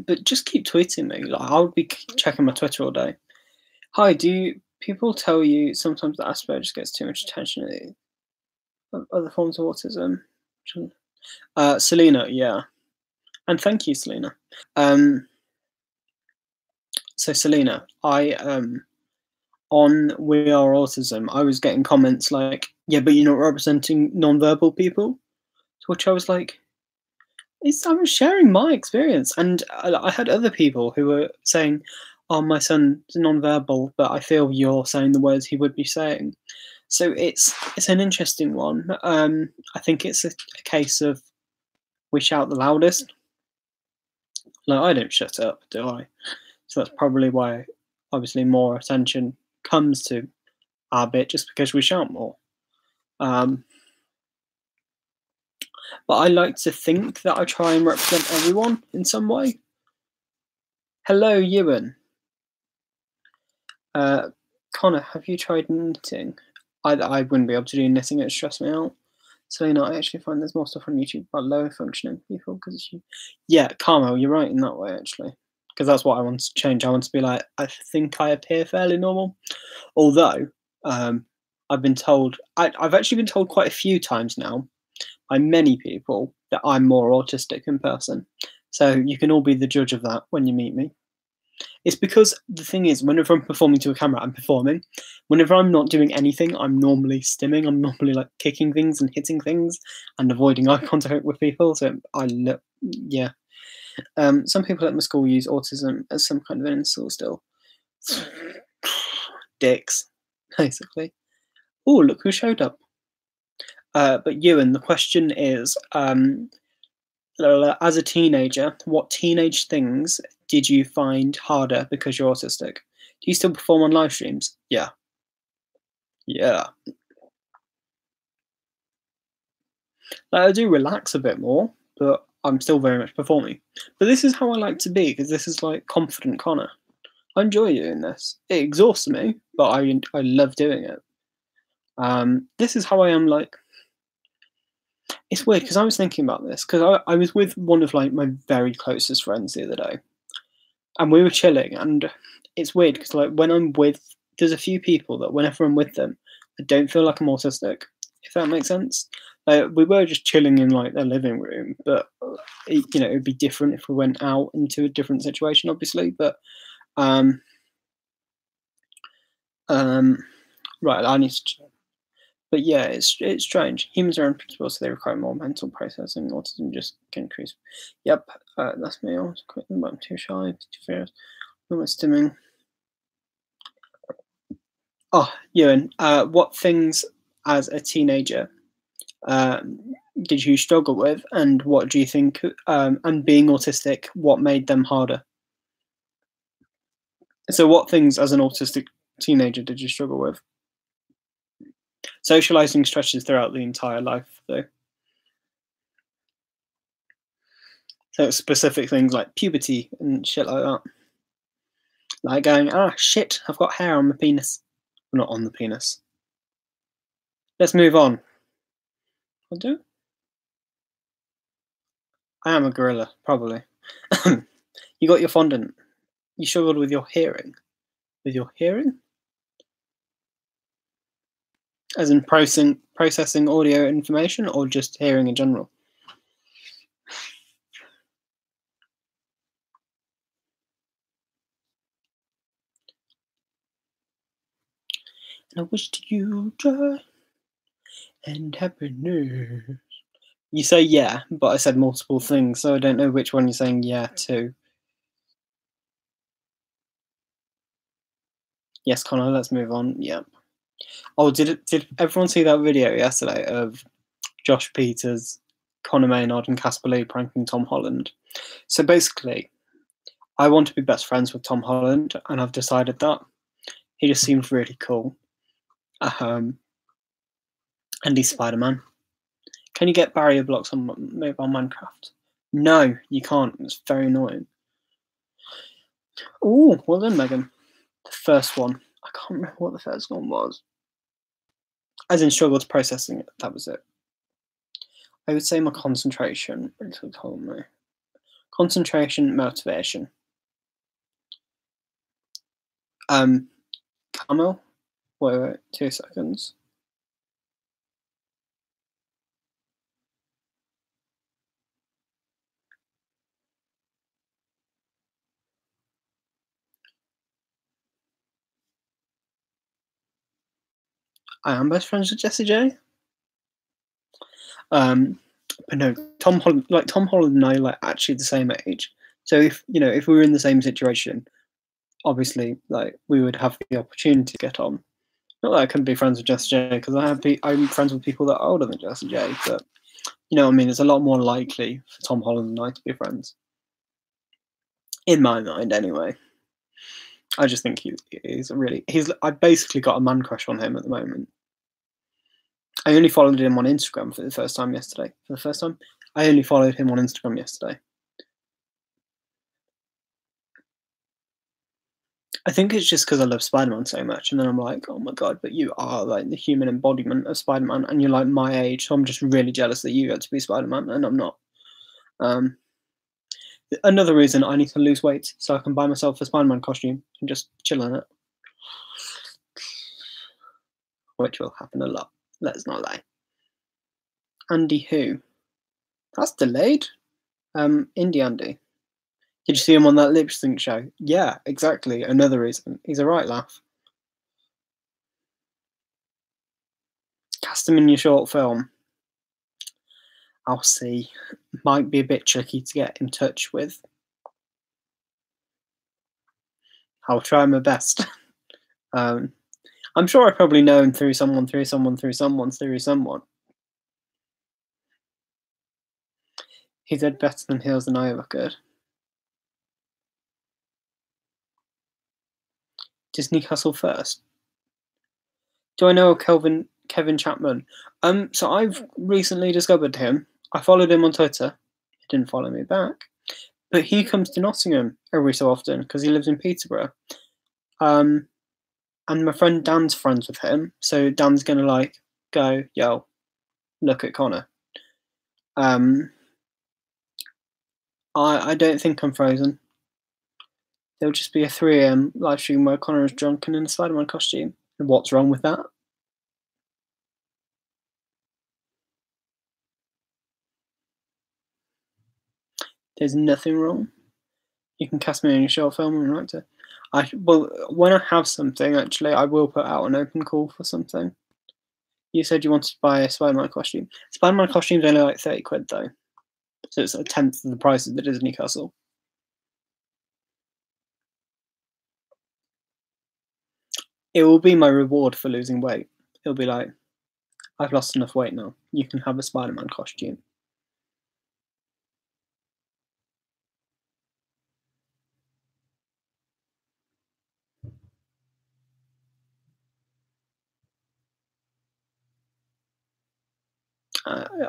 But just keep tweeting me. Like, I'll be checking my Twitter all day. Hi, do people tell you sometimes that Asperger's gets too much attention? Other forms of autism? Selena, yeah. And thank you, Selena. So Selena, on We Are Autism, I was getting comments like, yeah, but you're not representing non-verbal people. To which I was like, I was sharing my experience. And I had other people who were saying, oh, my son's non-verbal, but I feel you're saying the words he would be saying. So it's an interesting one. I think it's a case of we shout the loudest. Like, I don't shut up, do I? So that's probably why, obviously, more attention comes to our bit just because we shout more. But I like to think that I try and represent everyone in some way. Hello, Ewan. Connor, have you tried knitting? I wouldn't be able to do knitting, it'd stress me out. Selena, I actually find there's more stuff on YouTube about lower functioning people because yeah, Carmel, you're right in that way actually. Because that's what I want to change. I want to be like, I think I appear fairly normal. Although, I've been told, I've actually been told quite a few times now by many people that I'm more autistic in person. So you can all be the judge of that when you meet me. It's because the thing is, whenever I'm performing to a camera, I'm performing. Whenever I'm not doing anything, I'm normally stimming. I'm normally like kicking things and hitting things and avoiding eye contact with people. So yeah. Some people at my school use autism as some kind of an insult still. Dicks, basically. Oh, look who showed up. But Ewan, the question is, as a teenager, what teenage things did you find harder because you're autistic? Do you still perform on live streams? Yeah. Yeah. I do relax a bit more, but I'm still very much performing. But this is how I like to be, because this is like confident Connor. I enjoy doing this. It exhausts me, but I love doing it. This is how I am. Like, it's weird because I was thinking about this because I was with one of like my very closest friends the other day, and we were chilling, and it's weird because like when I'm with, there's a few people that whenever I'm with them, I don't feel like I'm autistic. If that makes sense. We were just chilling in like their living room, but it would be different if we went out into a different situation, obviously. But right, I need to. But yeah, it's strange. Humans are unpredictable, so they require more mental processing. Autism just can increase. Yep, that's me. I'm too shy, too fierce. Almost stimming. Oh, Ewan, what things as a teenager did you struggle with, and what do you think? And being autistic, what made them harder? So, what things as an autistic teenager did you struggle with? Socializing stretches throughout the entire life, though. So, specific things like puberty and shit like that. Like going, shit, I've got hair on my penis. Not on the penis. Let's move on. I'll do. I am a gorilla, probably. You got your fondant. You struggled with your hearing. With your hearing? As in processing audio information, or just hearing in general? And I wished you joy and happiness. You say yeah, but I said multiple things, so I don't know which one you're saying yeah to. Yes, Connor, let's move on. Yep. Oh, did everyone see that video yesterday of Josh Peters, Connor Maynard, and Casper Lee pranking Tom Holland? So basically, I want to be best friends with Tom Holland, and I've decided that. He just seems really cool. And he's Spider-Man. Can you get barrier blocks on mobile Minecraft? No, you can't. It's very annoying. Oh, well done, Megan. The first one. I can't remember what the first one was. As in struggled processing it. That was it. I would say my concentration. Concentration, motivation. Camel. Wait, 2 seconds. I am best friends with Jessie J. But no, Tom Holland and I like actually the same age. So if we were in the same situation, obviously like we would have the opportunity to get on. Not that I couldn't be friends with Jessie J, because I'm friends with people that are older than Jessie J, but you know what I mean, it's a lot more likely for Tom Holland and I to be friends. In my mind, anyway. I just think I basically got a man crush on him at the moment. I only followed him on Instagram for the first time yesterday. I only followed him on Instagram yesterday. I think it's just because I love Spider-Man so much, and then I'm like, oh my god, but you are like the human embodiment of Spider-Man, and you're like my age, so I'm just really jealous that you get to be Spider-Man, and I'm not. Another reason I need to lose weight so I can buy myself a Spider-Man costume and just chill in it. Which will happen a lot, let's not lie. Andy who? That's delayed. Indie Andy. Did you see him on that lip sync show? Yeah, exactly. Another reason. He's a right laugh. Cast him in your short film. I'll see. Might be a bit tricky to get in touch with. I'll try my best. um, I'm sure I probably know him through someone, through someone, through someone, through someone. He did better than Hills than I ever could. Disney Castle first. Do I know Kevin Chapman? So I've recently discovered him. I followed him on Twitter. He didn't follow me back, but he comes to Nottingham every so often because he lives in Peterborough. And my friend Dan's friends with him, so Dan's gonna like go, yo, look at Connor. I don't think I'm frozen. There'll just be a 3 a.m. live stream where Connor is drunk and in a Spider-Man costume. And what's wrong with that? There's nothing wrong. You can cast me in a short film and write it. Well, when I have something, actually, I will put out an open call for something. You said you wanted to buy a Spider-Man costume. Spider-Man costume's only like 30 quid though. So it's a tenth of the price of the Disney Castle. It will be my reward for losing weight. It'll be like, I've lost enough weight now. You can have a Spider-Man costume.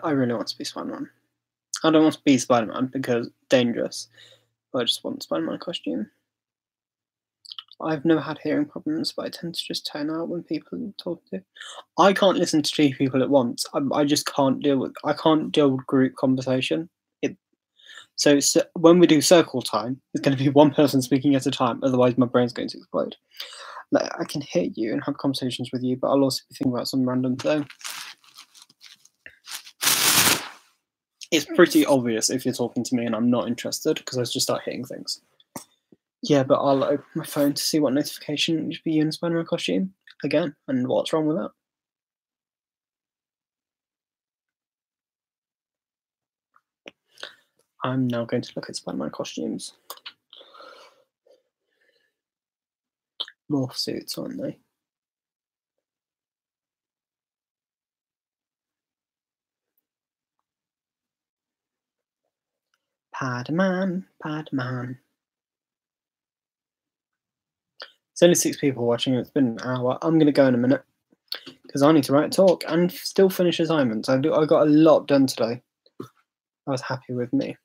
I really want to be Spider-Man. I don't want to be Spider-Man because dangerous. I just want Spider-Man costume. I've never had hearing problems, but I tend to just tune out when people talk to. I can't listen to 2 people at once. I just can't deal with. I can't deal with group conversation. So when we do circle time, it's going to be one person speaking at a time. Otherwise, my brain's going to explode. Like, I can hear you and have conversations with you, but I'll also be thinking about some random thing. It's pretty obvious if you're talking to me and I'm not interested because I just start hitting things. Yeah, but I'll open my phone to see what notification should be you in Spider-Man costume again, and what's wrong with that? I'm now going to look at Spider-Man costumes. Morph suits, aren't they? Padman. It's only 6 people watching. It's been an hour. I'm going to go in a minute because I need to write a talk and still finish assignments. I got a lot done today. I was happy with me.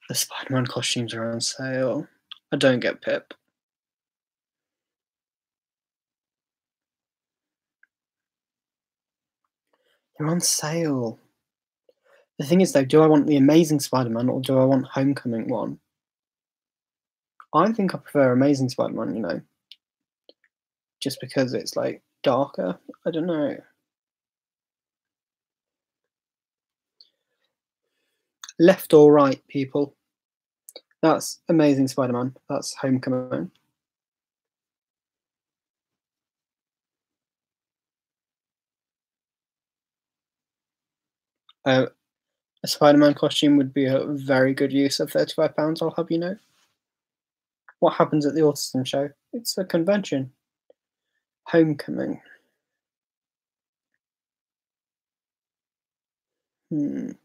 The Spider-Man costumes are on sale. I don't get Pip. They're on sale. The thing is, though, do I want the Amazing Spider-Man or do I want Homecoming one? I think I prefer Amazing Spider-Man, you know. Just because it's, like, darker. I don't know. Left or right, people? That's Amazing Spider-Man. That's Homecoming. A Spider-Man costume would be a very good use of £35, I'll have you know. What happens at the Autism Show? It's a convention. Homecoming. I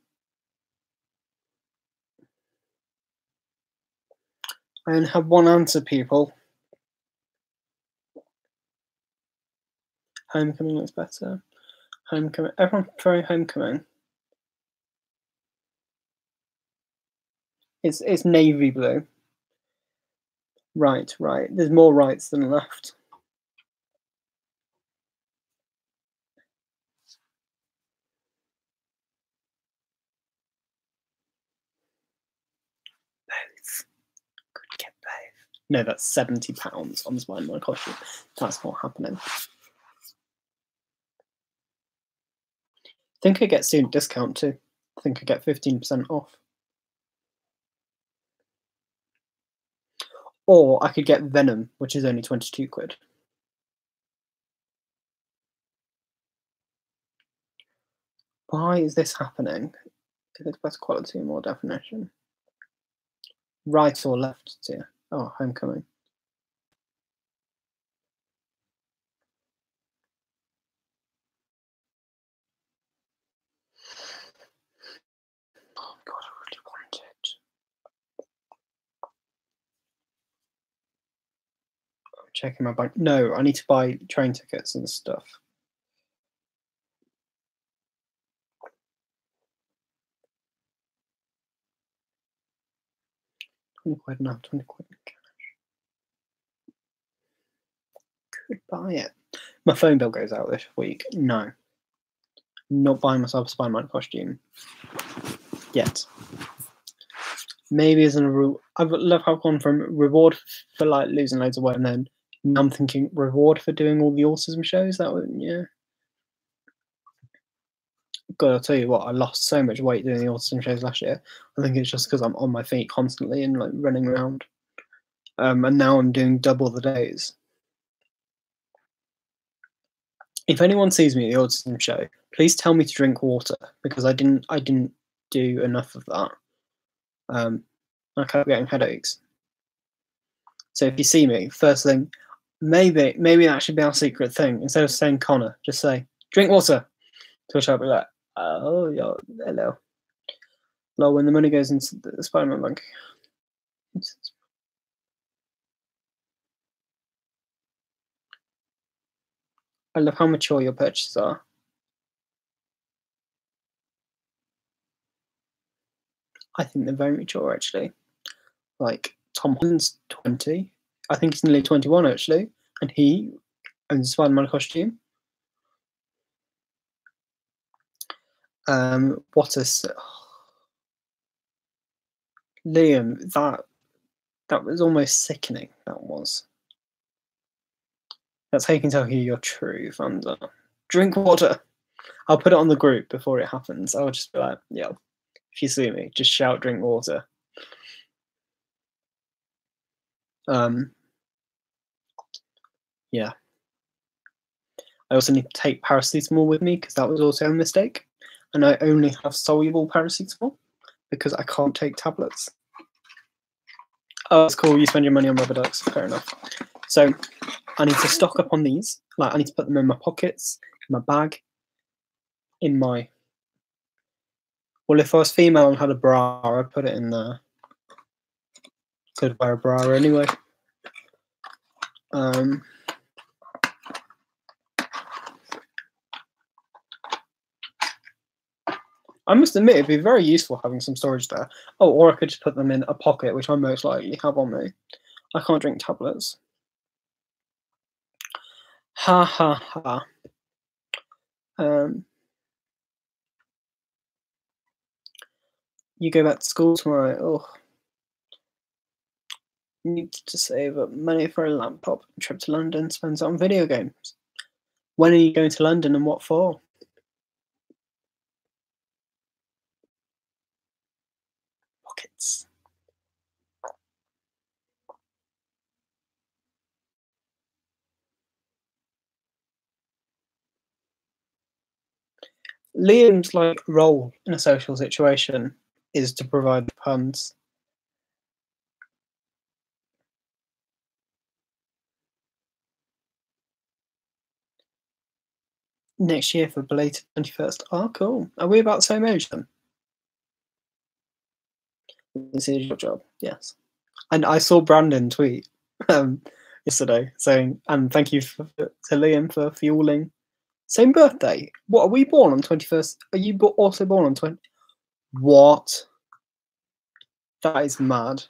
only have one answer, people. Homecoming looks better. Homecoming. Everyone preferring Homecoming. It's navy blue. Right. There's more rights than left. Both. Could get both. No, that's £70 on Spider-Man costume. That's not happening. I think I get student discount too. I think I get 15% off. Or I could get Venom, which is only 22 quid. Why is this happening? Because it's better quality and more definition. Right or left, dear? Oh, homecoming. Oh God, I really want it. I'm checking my bank. No, I need to buy train tickets and stuff. £20 now, £20 in cash. Could buy it. My phone bill goes out this week. No. Not buying myself a Spider-Man costume. Yet. Maybe as a rule. I love how I've gone from reward for like losing loads of weight, and then now I'm thinking reward for doing all the autism shows. That would, yeah. God, I'll tell you what, I lost so much weight doing the autism shows last year. I think it's just because I'm on my feet constantly and like running around. And now I'm doing double the days. If anyone sees me at the autism show, please tell me to drink water because I didn't do enough of that. I kept getting headaches. So if you see me, first thing, maybe that should be our secret thing. Instead of saying Connor, just say drink water. To which I'll be like, oh, yeah, hello. Well, when the money goes into the Spider-Man bank. I love how mature your purchases are. I think they're very mature, actually. Like, Tom Holland's 20. I think he's nearly 21, actually. And he owns a Spider-Man costume. What is Liam? That was almost sickening. That was. That's how you can tell who your true fans are. Drink water. I'll put it on the group before it happens. I'll just be like, yeah, if you see me, just shout drink water. Yeah. I also need to take paracetamol with me because that was also a mistake. And I only have soluble paracetamol because I can't take tablets. Oh, it's cool. You spend your money on rubber ducks. Fair enough. So I need to stock up on these. Like I need to put them in my pockets, in my bag, in my. Well, if I was female and had a bra, I'd put it in there. Could wear a bra anyway. I must admit, it'd be very useful having some storage there. Oh, or I could just put them in a pocket, which I most likely have on me. I can't drink tablets. Ha ha ha. You go back to school tomorrow. Oh, need to save up money for a laptop, trip to London, spend it on video games. When are you going to London and what for? Pockets. Liam's like role in a social situation is to provide the puns. Next year for belated 21st. Oh, cool. Are we about the same age then? This is your job, yes. And I saw Brandon tweet yesterday saying, and thank you to Liam for fueling. Same birthday. What, are we born on 21st? Are you also born on 20? What? That is mad.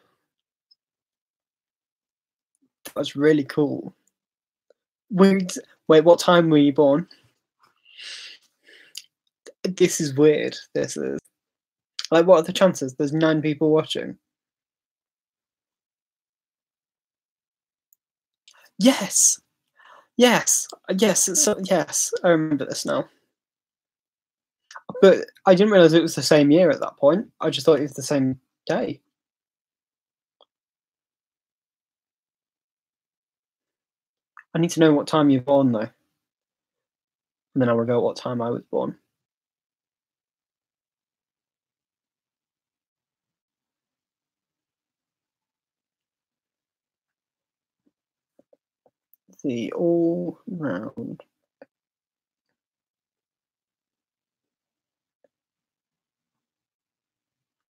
That's really cool. Wait, what time were you born? This is weird. This is. Like, what are the chances? There's 9 people watching. Yes! Yes! Yes, yes, I remember this now. But I didn't realise it was the same year at that point. I just thought it was the same day. I need to know what time you're born, though. And then I'll reveal what time I was born. the all round.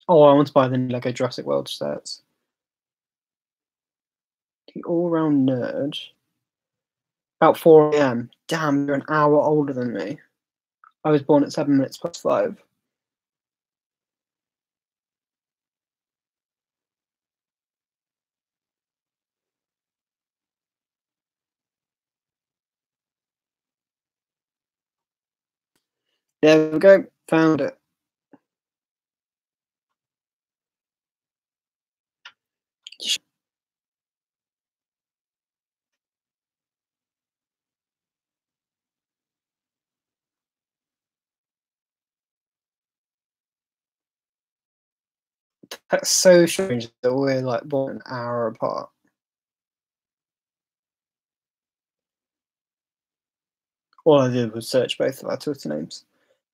Oh, I want to buy the Lego Jurassic World sets. The all-round nerd. About 4 a.m. Damn, you're an hour older than me. I was born at 7 minutes past 5. There we go. Found it. That's so strange that we're like born an hour apart. All I did was search both of our Twitter names.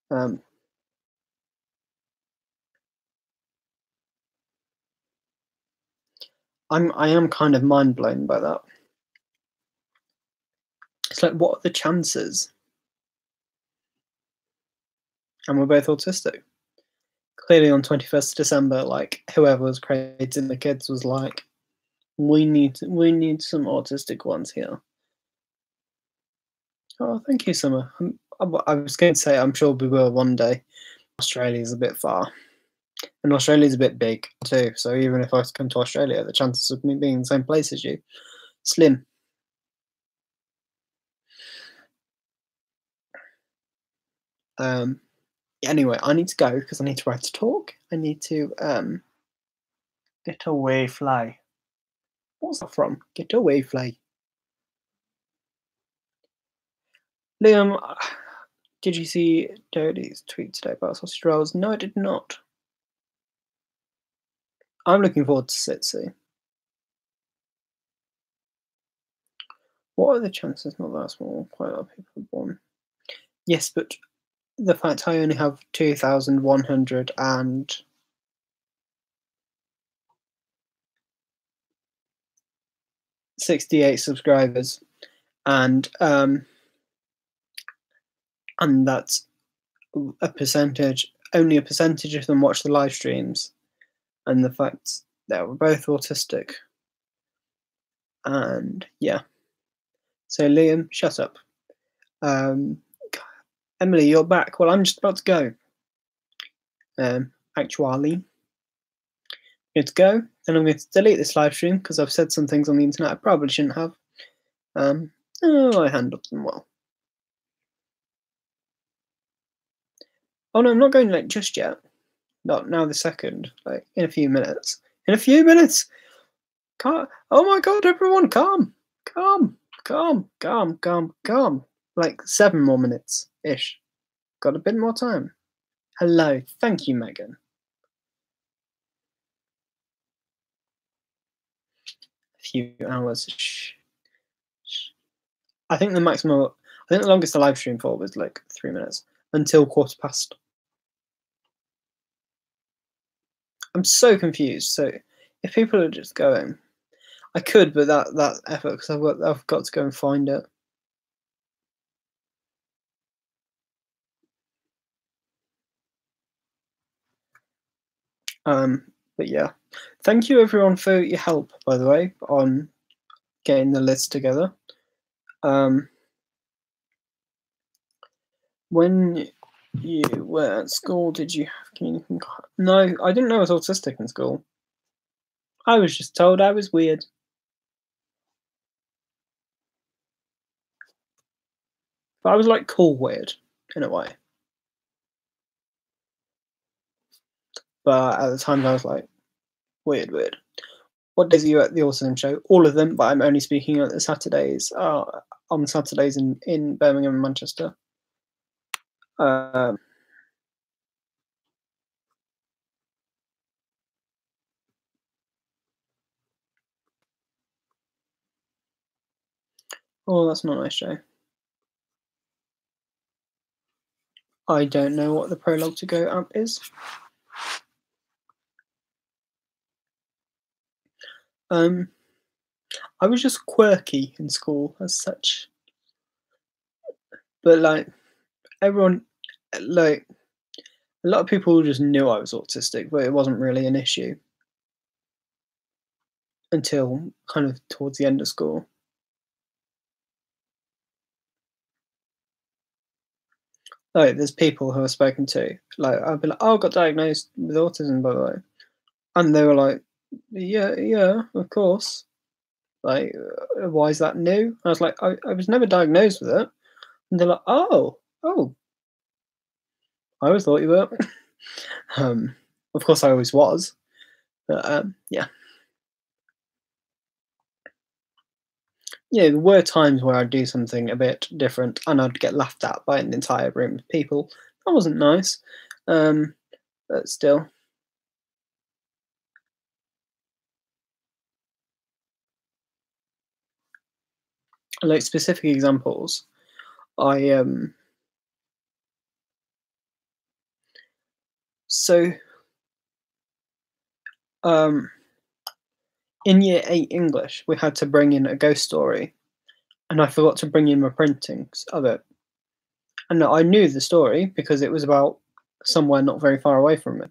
I am kind of mind blown by that. It's like, what are the chances? And we're both autistic. Clearly, on 21st December, like whoever was creating the kids was like, we need some autistic ones here. Oh, thank you, Summer. I was going to say I'm sure we will one day. Australia's a bit far, and Australia's a bit big too. So even if I was to come to Australia, the chances of me being in the same place as you, slim. Anyway, I need to go because I need to write a talk. I need to get away, fly. What's that from? Get away, fly. Liam, did you see Dodie's tweet today about sausage rolls? No, I did not. I'm looking forward to Sitsi. What are the chances? Not that small. Quite a lot of people are born. Yes, but the fact I only have 2,168 subscribers, and that's a percentage. Only a percentage of them watch the live streams, and the fact that we're both autistic. And yeah. So Liam, shut up. Emily, you're back. Well, I'm just about to go. Actually, I'm going to go, and I'm going to delete this live stream because I've said some things on the internet I probably shouldn't have. I handled them well. Oh no, I'm not going like just yet. Not now. The second, like in a few minutes. In a few minutes. Calm. Oh my God! Everyone, calm, calm, calm, calm, calm, calm. Like 7 more minutes ish. Got a bit more time. Hello. Thank you, Megan. A few hours. I think the maximum. I think the longest the live stream for was like 3 minutes until 1:15. I'm so confused. So if people are just going, I could, but that effort because I've got to go and find it. But yeah, thank you everyone for your help, by the way, on getting the list together. When you were at school, did you have communication? No, I didn't know I was autistic in school. I was just told I was weird. But I was like cool weird, in a way. But at the time I was like, weird. What days are you at the Autism Show? All of them, but I'm only speaking on the Saturdays. On Saturdays in Birmingham and Manchester. Oh, that's not nice, Joe. I don't know what the Prologue to Go app is. I was just quirky in school as such, but like everyone, like a lot of people just knew I was autistic, but it wasn't really an issue until kind of towards the end of school. Like, there's people who I've spoken to, like, I've been like, "Oh, I got diagnosed with autism, by the way," and they were like, "Yeah, yeah, of course. Like, why is that new?" I was like, "I was never diagnosed with it," and they're like, "Oh, I always thought you were." Um, of course, I always was, but yeah, yeah. There were times where I'd do something a bit different, and I'd get laughed at by an entire room of people. That wasn't nice, um, but still. Like specific examples, I so um in year 8 English, we had to bring in a ghost story, and I forgot to bring in my printings of it. And I knew the story because it was about somewhere not very far away from me,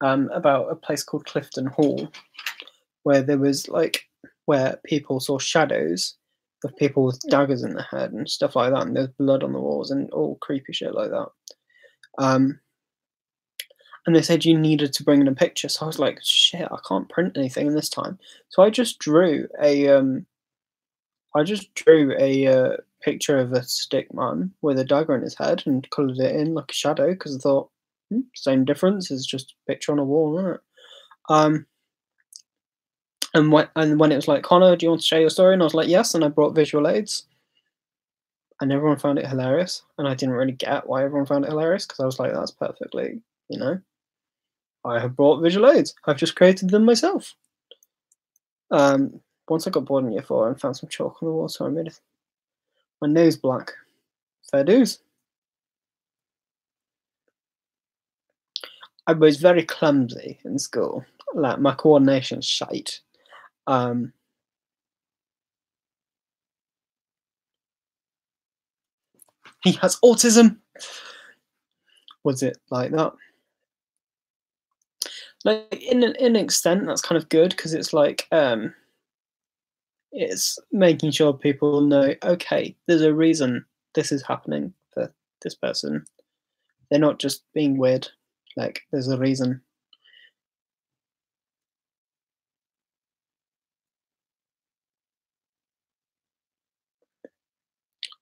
about a place called Clifton Hall, where there was like where people saw shadows of people with daggers in their head and stuff like that, and there's blood on the walls and all creepy shit like that. Um, and they said you needed to bring in a picture, so I was like, shit, I can't print anything in this time. So I just drew a picture of a stick man with a dagger in his head and coloured it in like a shadow because I thought, same difference. It's just a picture on a wall, isn't it? Um, and when it was like, Connor, do you want to share your story? And I was like, yes. And I brought visual aids, and everyone found it hilarious. And I didn't really get why everyone found it hilarious because I was like, that's perfectly, you know, I have brought visual aids. I've just created them myself. Once I got bored in year 4 and found some chalk on the wall, so I made my nose black. Fair dues. I was very clumsy in school. Like my coordination's shite. Um, he has autism. Was it like that? Like in an extent, that's kind of good because it's like it's making sure people know. Okay, there's a reason this is happening for this person. They're not just being weird. Like there's a reason.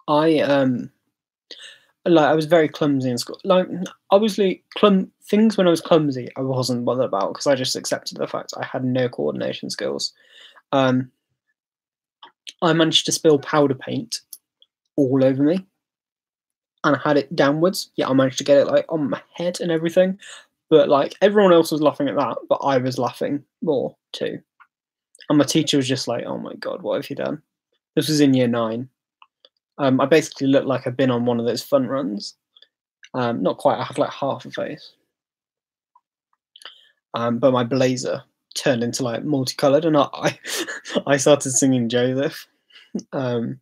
I like I was very clumsy in school. Like obviously, things when I was clumsy, I wasn't bothered about because I just accepted the fact I had no coordination skills. Um, I managed to spill powder paint all over me, and I had it downwards. Yeah, I managed to get it like on my head and everything. But like everyone else was laughing at that, but I was laughing more too. And my teacher was just like, "Oh my god, what have you done?" This was in year 9. I basically looked like I'd been on one of those fun runs. Not quite. I had like half a face. But my blazer turned into like multicolored, and I started singing Joseph. Um,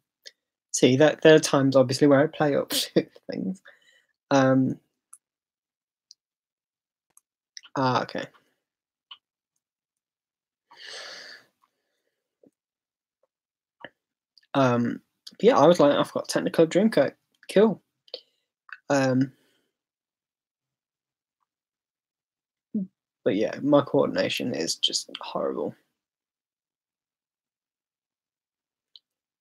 see that there are times obviously where I play up to things. Um, okay. But yeah, I was like, I've got technical Dreamcoat, cool. Um, but yeah, my coordination is just horrible.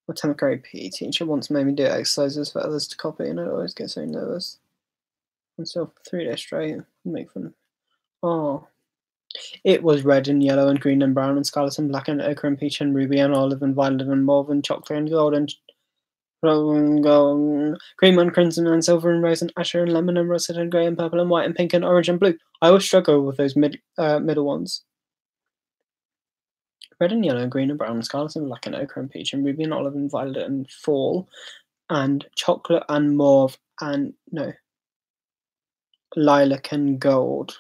My 10th grade PE teacher once made me do exercises for others to copy, and I always get so nervous. And so for 3 days straight, make fun. Oh, it was red and yellow and green and brown and scarlet and black and ochre and peach and ruby and olive and violet and mauve and chocolate and gold and gold, cream and crimson and silver and rose and azure and lemon and russet and grey and purple and white and pink and orange and blue. I always struggle with those middle ones. Red and yellow and green and brown and scarlet and black and ochre and peach and ruby and olive and violet and fall and chocolate and mauve and no, lilac and gold.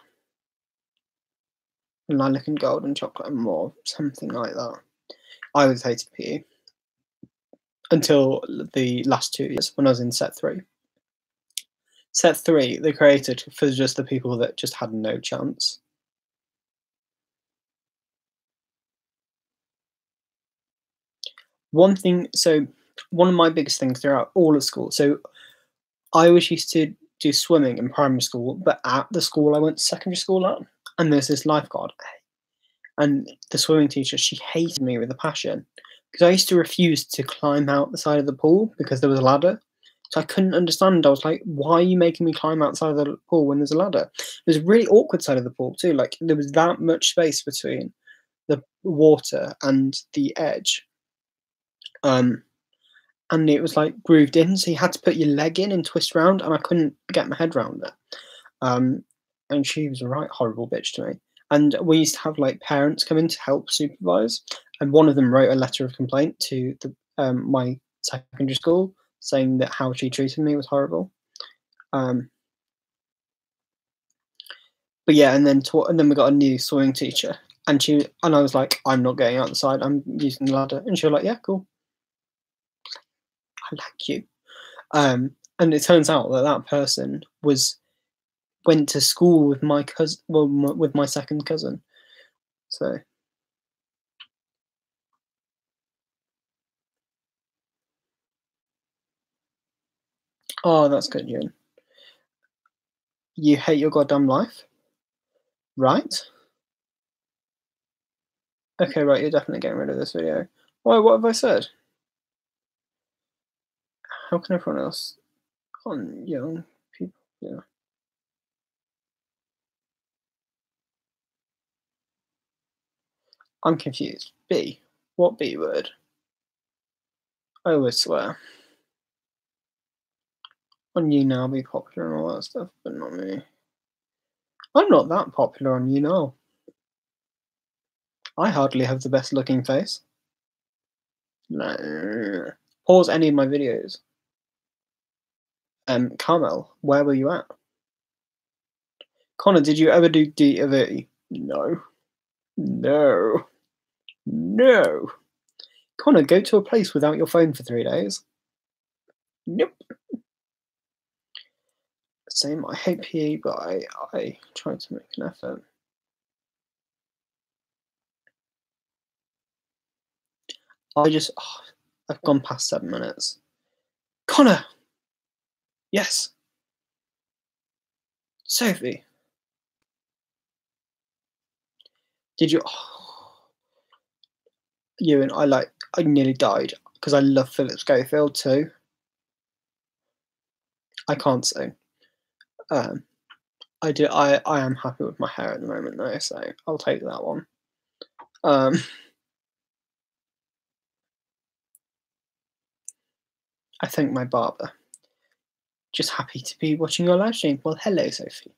Lilac and gold and chocolate and mauve, something like that. I was hated PE until the last 2 years when I was in set 3. Set 3, they created for just the people that just had no chance. One of my biggest things throughout all of school, so I always used to do swimming in primary school, but at the school I went to secondary school at, and there's this lifeguard, and the swimming teacher, she hated me with a passion because I used to refuse to climb out the side of the pool because there was a ladder. So I couldn't understand. I was like, why are you making me climb outside of the pool when there's a ladder? It was a really awkward side of the pool too. Like there was that much space between the water and the edge. And it was like grooved in, so you had to put your leg in and twist round, and I couldn't get my head around it. And she was a right horrible bitch to me. And we used to have like parents come in to help supervise, and one of them wrote a letter of complaint to my secondary school saying that how she treated me was horrible. But yeah, and then we got a new swimming teacher, and I was like, I'm not going outside. I'm using the ladder, and she was like, yeah, cool. I like you. And it turns out that person went to school with my cousin, well, with my second cousin. So, oh, that's good, Ewan. You hate your goddamn life, right? Okay, right. You're definitely getting rid of this video. Why? What have I said? How can everyone else on young people? Yeah. I'm confused. B. What B word? I always swear. On you now, be popular and all that stuff, but not me. I'm not that popular on you now. I hardly have the best looking face. No. Pause any of my videos. Carmel, where were you at? Connor, did you ever do D of E? No. No. No. Connor, go to a place without your phone for 3 days. Nope. Same, I hate PE, but I try to make an effort. I've gone past 7 minutes. Connor! Yes! Sophie! Did you... Ewan, I nearly died, because I love Philip Schofield too. I can't sing. I am happy with my hair at the moment though, so I'll take that one. I thank my barber. Just happy to be watching your live stream. Well, hello, Sophie.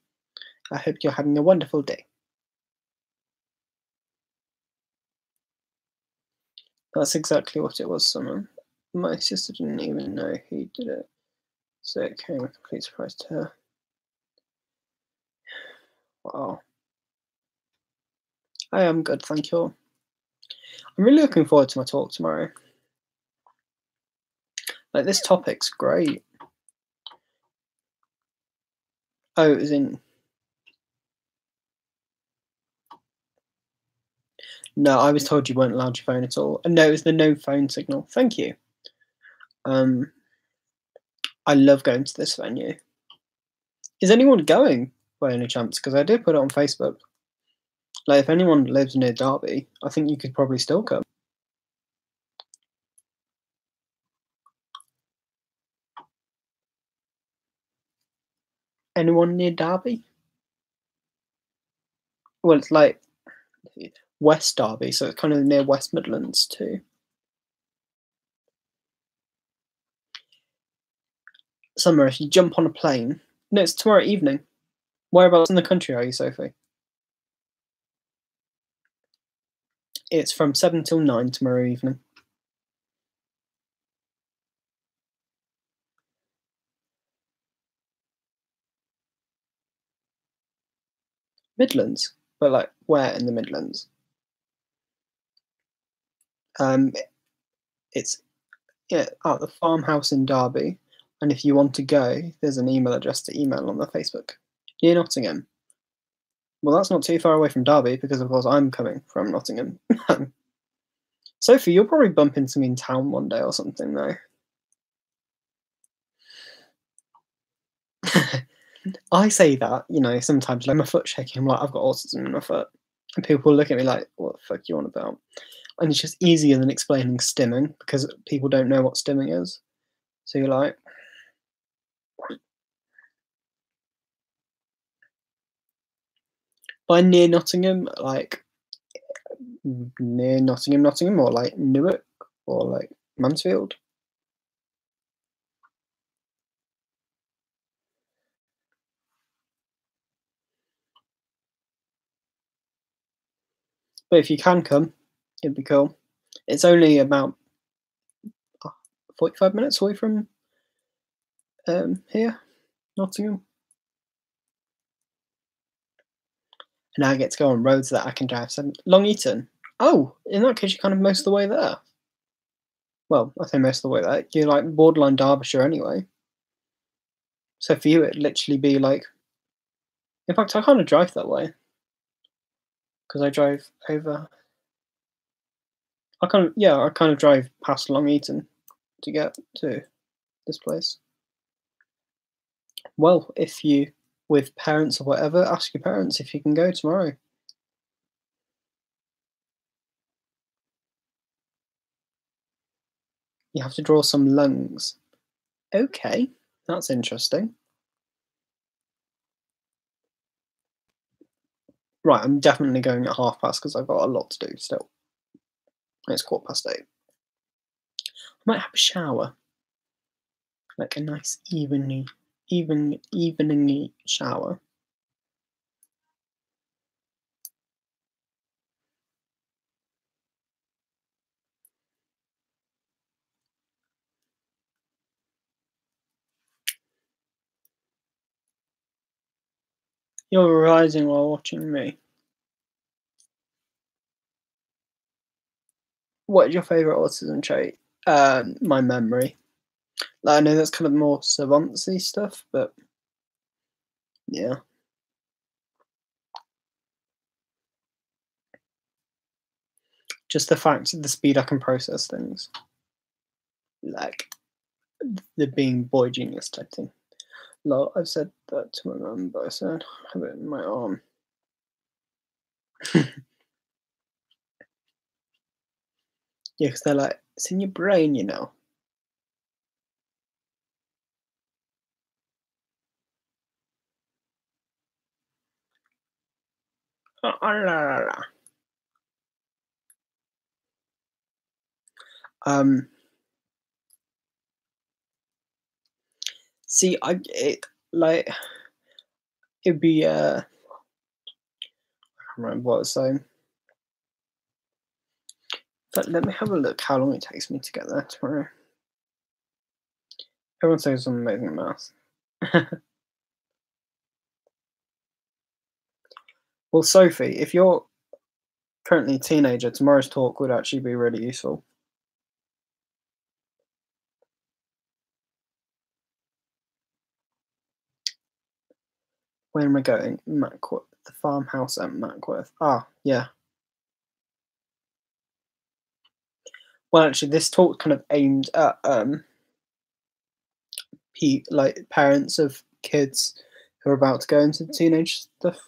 I hope you're having a wonderful day. That's exactly what it was, Summer. My sister didn't even know who did it, so it came a complete surprise to her. Wow. I am good, thank you. I'm really looking forward to my talk tomorrow. Like, this topic's great. Oh, it was in... No, I was told you weren't allowed your phone at all. No, it was the no phone signal. Thank you. I love going to this venue. Is anyone going by any chance? Because I did put it on Facebook. Like, if anyone lives near Derby, I think you could probably still come. Anyone near Derby? Well, it's like West Derby, so it's kind of near West Midlands too. Summer, if you jump on a plane... No, it's tomorrow evening. Whereabouts in the country are you, Sophie? It's from 7 till 9 tomorrow evening. Midlands? But like, where in the Midlands? Um, it's at the farmhouse in Derby, and if you want to go, there's an email address to email on the Facebook. Near Nottingham. Well, that's not too far away from Derby because, of course, I'm coming from Nottingham. Sophie, you'll probably bump into me in town one day or something, though. I say that, sometimes like my foot shaking. I'm like, I've got autism in my foot, and people look at me like, "What the fuck you on about?" And it's just easier than explaining stimming because people don't know what stimming is. So you're like, by near Nottingham, like near Nottingham, or like Newark, or like Mansfield. But if you can come, it'd be cool. It's only about 45 minutes away from here, Nottingham. And I get to go on roads that I can drive. So Long Eaton. Oh, in that case, you're kind of most of the way there. Well, I say most of the way there. You're like borderline Derbyshire anyway. So for you, it'd literally be like. In fact, I kind of drive that way because I drive over. I kind of drive past Long Eaton to get to this place. Well, if you with parents or whatever, ask your parents if you can go tomorrow. You have to draw some lungs. Okay, that's interesting. Right, I'm definitely going at 8:30 because I've got a lot to do still. It's 8:15. I might have a shower, like a nice evening shower. You're revising while watching me. What is your favourite autism trait? My memory. Like, I know that's kind of more savancy stuff, but yeah. Just the fact of the speed I can process things. Like the being boy genius type thing. Lol, I've said that to my mum, but I said I have it in my arm. Yeah, because they're like, it's in your brain, you know. Oh, la, la, la. See, it'd be I can't remember what I was saying. But let me have a look how long it takes me to get there tomorrow. Everyone says I'm amazing at maths. Well, Sophie, if you're currently a teenager, tomorrow's talk would actually be really useful. Where am I going? Mackworth. The farmhouse at Mackworth. Ah, yeah. Well, actually, this talk kind of aimed at like parents of kids who are about to go into teenage stuff.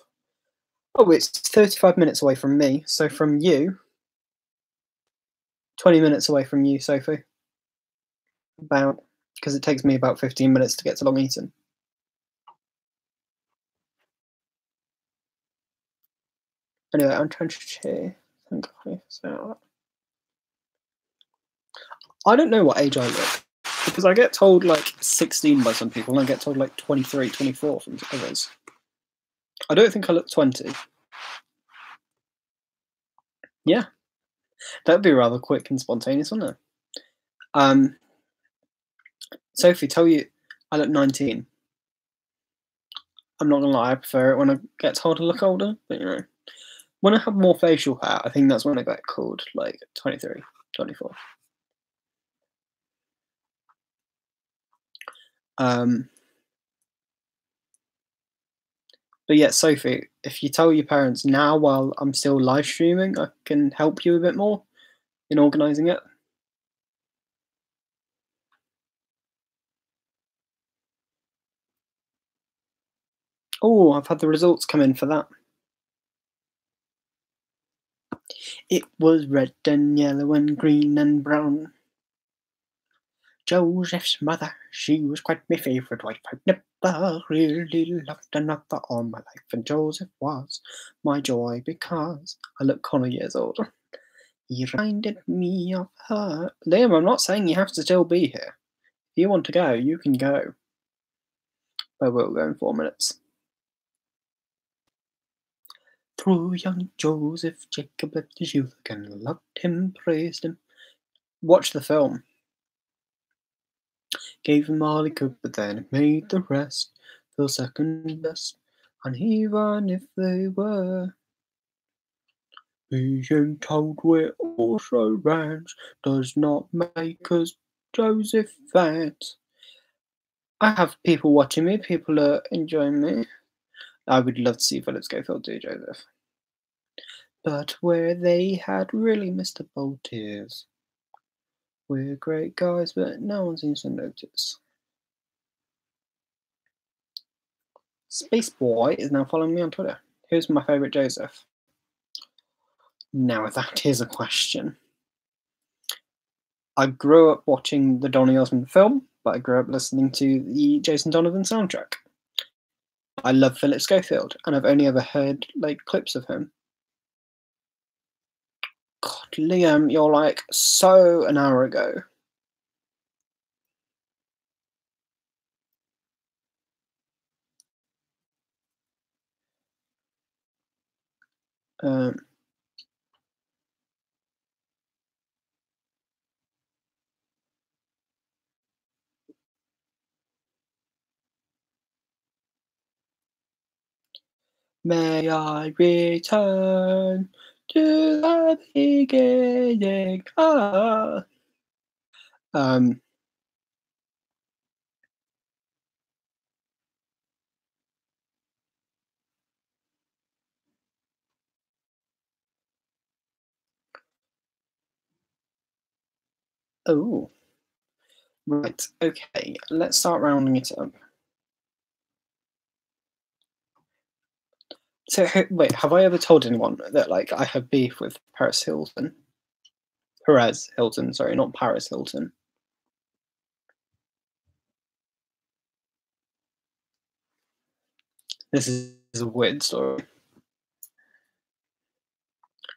Oh, it's 35 minutes away from me. So from you, 20 minutes away from you, Sophie. About, because it takes me about 15 minutes to get to Long Eaton. Anyway, I'm trying to I don't know what age I look because I get told like 16 by some people and I get told like 23, 24 from others. I don't think I look 20. Yeah, that'd be rather quick and spontaneous, wouldn't it? Sophie, tell you I look 19. I'm not gonna lie, I prefer it when I get told I look older, but when I have more facial hair, I think that's when I get called like 23. 24. But yeah, Sophie, if you tell your parents now while I'm still live streaming, I can help you a bit more in organising it. Oh, I've had the results come in for that. It was red and yellow and green and brown. Joseph's mother, she was quite my favourite wife. I've never really loved another all my life, and Joseph was my joy because I look Connor years older. He reminded me of her. Liam, I'm not saying you have to still be here. If you want to go, you can go. But we'll go in 4 minutes. Through young Joseph, Jacob lived his youth and loved him, praised him. Watch the film. Gave him all he could, but then it made the rest feel second best. And even if they were being told we're also rants, does not make us Joseph fans. I have people watching me, people are enjoying me. I would love to see Philip Schofield do Joseph. But where they had really missed the boat is we're great guys, but no one seems to notice. Space Boy is now following me on Twitter. Who's my favourite Joseph? Now that is a question. I grew up watching the Donny Osmond film, but I grew up listening to the Jason Donovan soundtrack. I love Philip Schofield, and I've only ever heard like clips of him. God, Liam, you're like so an hour ago. May I return to the beginning. Oh, right. Okay, let's start rounding it up. So wait, have I ever told anyone that like I have beef with Paris Hilton? Perez Hilton, sorry, not Paris Hilton. This is a weird story.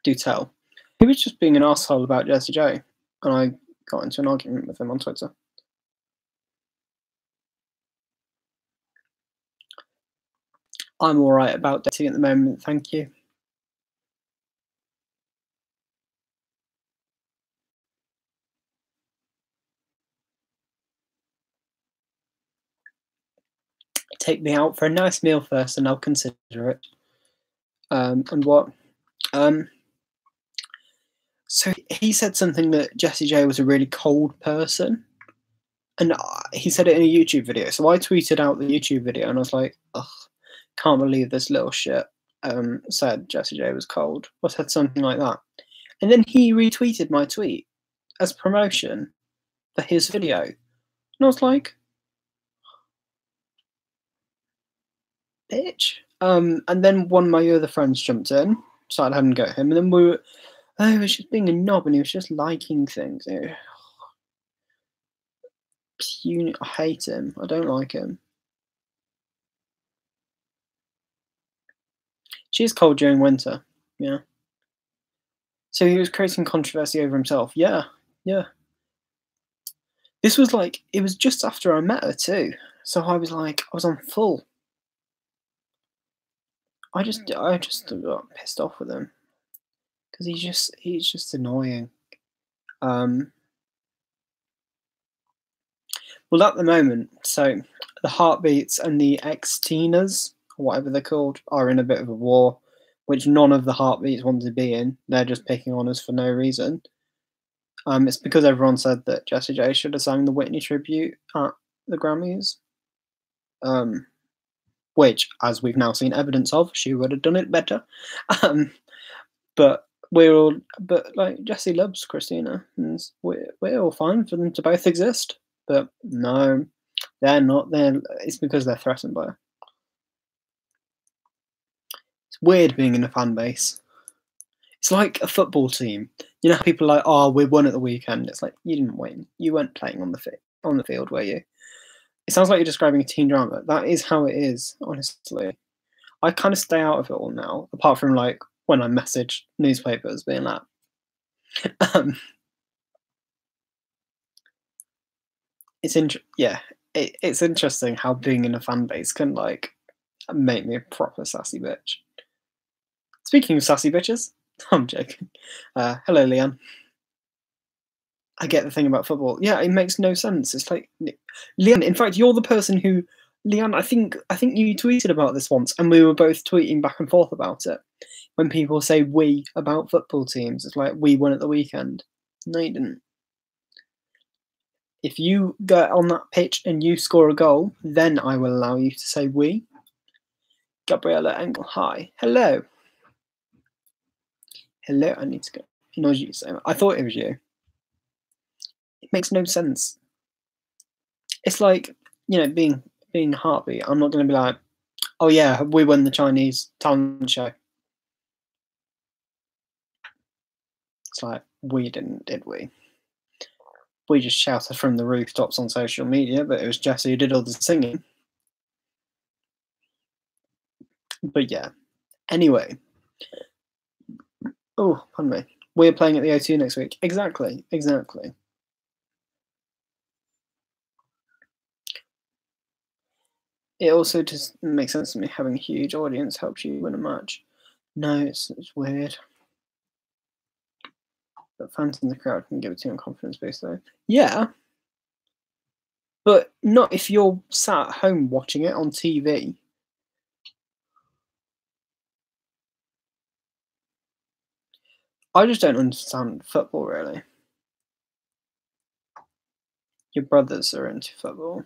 Do tell. He was just being an asshole about Jessie J, and I got into an argument with him on Twitter. I'm alright about dating at the moment, thank you. Take me out for a nice meal first, and I'll consider it. And what? So he said something that Jessie J was a really cold person, and he said it in a YouTube video. So I tweeted out the YouTube video, and I was like, ugh, can't believe this little shit said Jessie J was cold, or said something like that. And then he retweeted my tweet as promotion for his video. And I was like, bitch. And then one of my other friends jumped in, started having a go at him, and then we were, he was just being a knob, and he was just liking things. I hate him. I don't like him. She's cold during winter, yeah. So he was creating controversy over himself. Yeah. This was like, it was just after I met her too. So I was like, I was on full. I just got pissed off with him. Because he's just annoying. Well, at the moment, so the Heartbeats and the Ex-Tinas, or whatever they're called, are in a bit of a war, which none of the Heartbeats want to be in. They're just picking on us for no reason. It's because everyone said that Jessie J should have sang the Whitney tribute at the Grammys. Which, as we've now seen evidence of, she would have done it better. But like Jessie loves Christina, and we're all fine for them to both exist. But no, they're not. It's because they're threatened by her. It's weird being in a fan base. It's like a football team. You know how people are like, oh, we won at the weekend. It's like, you didn't win. You weren't playing on the field, were you? It sounds like you're describing a teen drama. That is how it is, honestly. I kind of stay out of it all now, apart from like when I message newspapers being like, it's it's interesting how being in a fan base can like make me a proper sassy bitch. Speaking of sassy bitches, I'm joking. Hello, Leanne. I get the thing about football. Yeah, it makes no sense. It's like Leanne. In fact, you're the person who, Leanne. I think you tweeted about this once, and we were both tweeting back and forth about it. When people say "we" about football teams, it's like we won at the weekend. No, you didn't. If you get on that pitch and you score a goal, then I will allow you to say "we." Gabriella Engel, hi, hello, hello. I need to go. He knows you. So I thought it was you. It makes no sense. It's like, being Heartbeat. I'm not going to be like, oh yeah, we won the Chinese talent show. It's like, we didn't, did we? We just shouted from the rooftops on social media, but it was Jessie who did all the singing. But yeah. Anyway. Oh, pardon me. We're playing at the O2 next week. Exactly. It also just makes sense to me. Having a huge audience helps you win a match. No, it's weird. But fans in the crowd can give a team a confidence boost, though. Yeah. But not if you're sat at home watching it on TV. I just don't understand football, really. Your brothers are into football.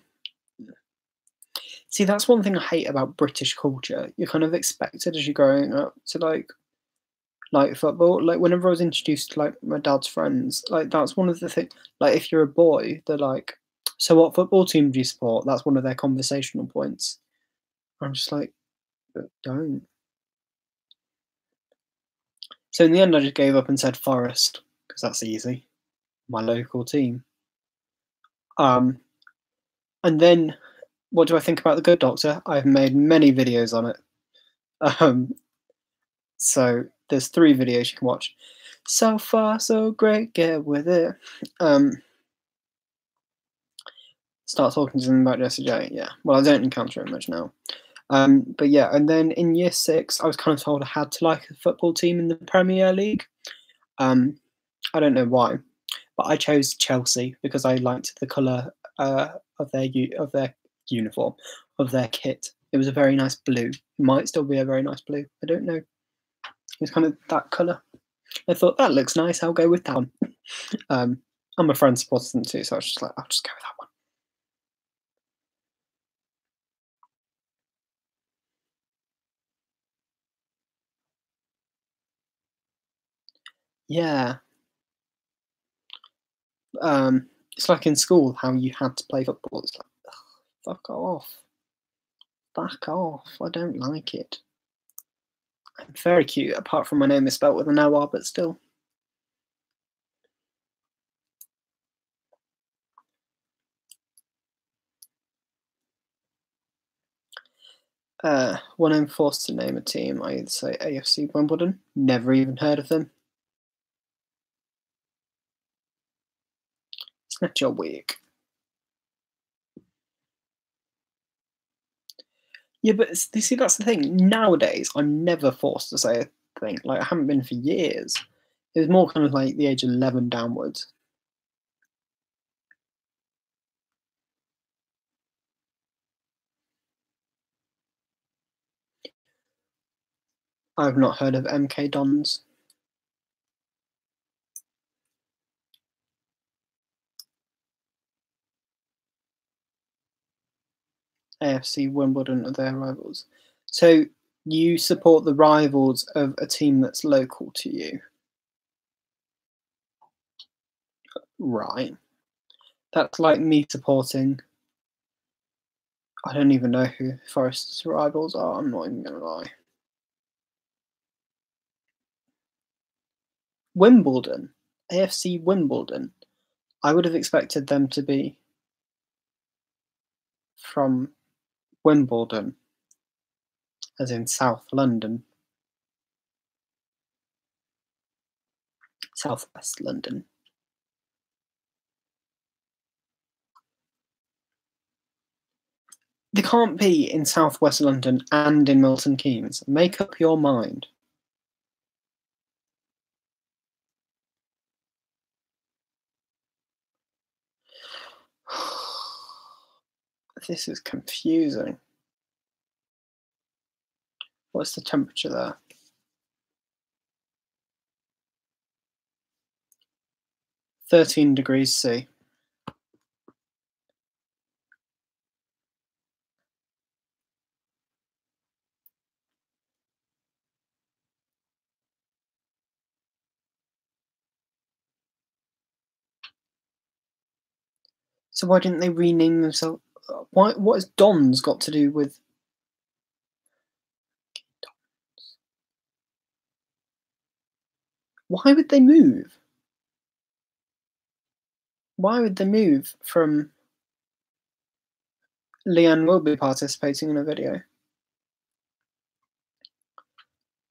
See, that's one thing I hate about British culture. You're kind of expected as you're growing up to like football. Like whenever I was introduced to like my dad's friends, like that's one of the things. Like if you're a boy, they're like, "So what football team do you support?" That's one of their conversational points. I'm just like, don't. So in the end, I just gave up and said Forest because that's easy. My local team. And then what do I think about The Good Doctor? I've made many videos on it. So there's 3 videos you can watch. So far, so great, get with it. Start talking to them about Jessie J. Yeah, well, I don't encounter it much now. But yeah, and then in year 6, I was kind of told I had to like a football team in the Premier League. I don't know why, but I chose Chelsea because I liked the colour of their uniform, of their kit. It was a very nice blue. It might still be a very nice blue. I don't know. It's kind of that colour. I thought that looks nice. I'll go with that one. And my friend supported them too, so I was just like, I'll just go with that one. Yeah. It's like in school how you had to play football. It's like, ugh, fuck off. Back off. I don't like it. I'm very cute, apart from my name is spelt with an O-R, but still. When I'm forced to name a team, I either say AFC Wimbledon. Never even heard of them. It's not your week. Yeah, but you see, that's the thing. Nowadays, I'm never forced to say a thing. Like, I haven't been for years. It was more kind of like the age of 11 downwards. I've not heard of MK Dons. AFC Wimbledon are their rivals. So you support the rivals of a team that's local to you. Right. That's like me supporting. I don't even know who Forest's rivals are, I'm not even going to lie. Wimbledon. AFC Wimbledon. I would have expected them to be from Wimbledon, as in South London. Southwest London. They can't be in Southwest London and in Milton Keynes. Make up your mind. This is confusing. What's the temperature there? (13°C). So why didn't they rename themselves? What has Dons got to do with? Why would they move? Why would they move from? Leanne will be participating in a video.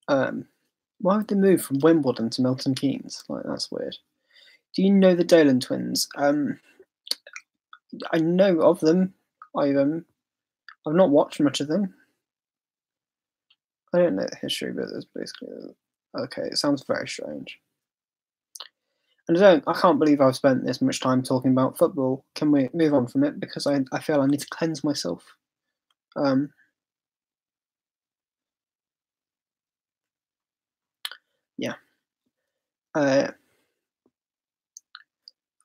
Why would they move from Wimbledon to Milton Keynes? Like, that's weird. Do you know the Dolan twins? I know of them. I've not watched much of them. I don't know the history, but it's basically okay. It sounds very strange. And I can't believe I've spent this much time talking about football. Can we move on from it? Because I feel I need to cleanse myself. Yeah.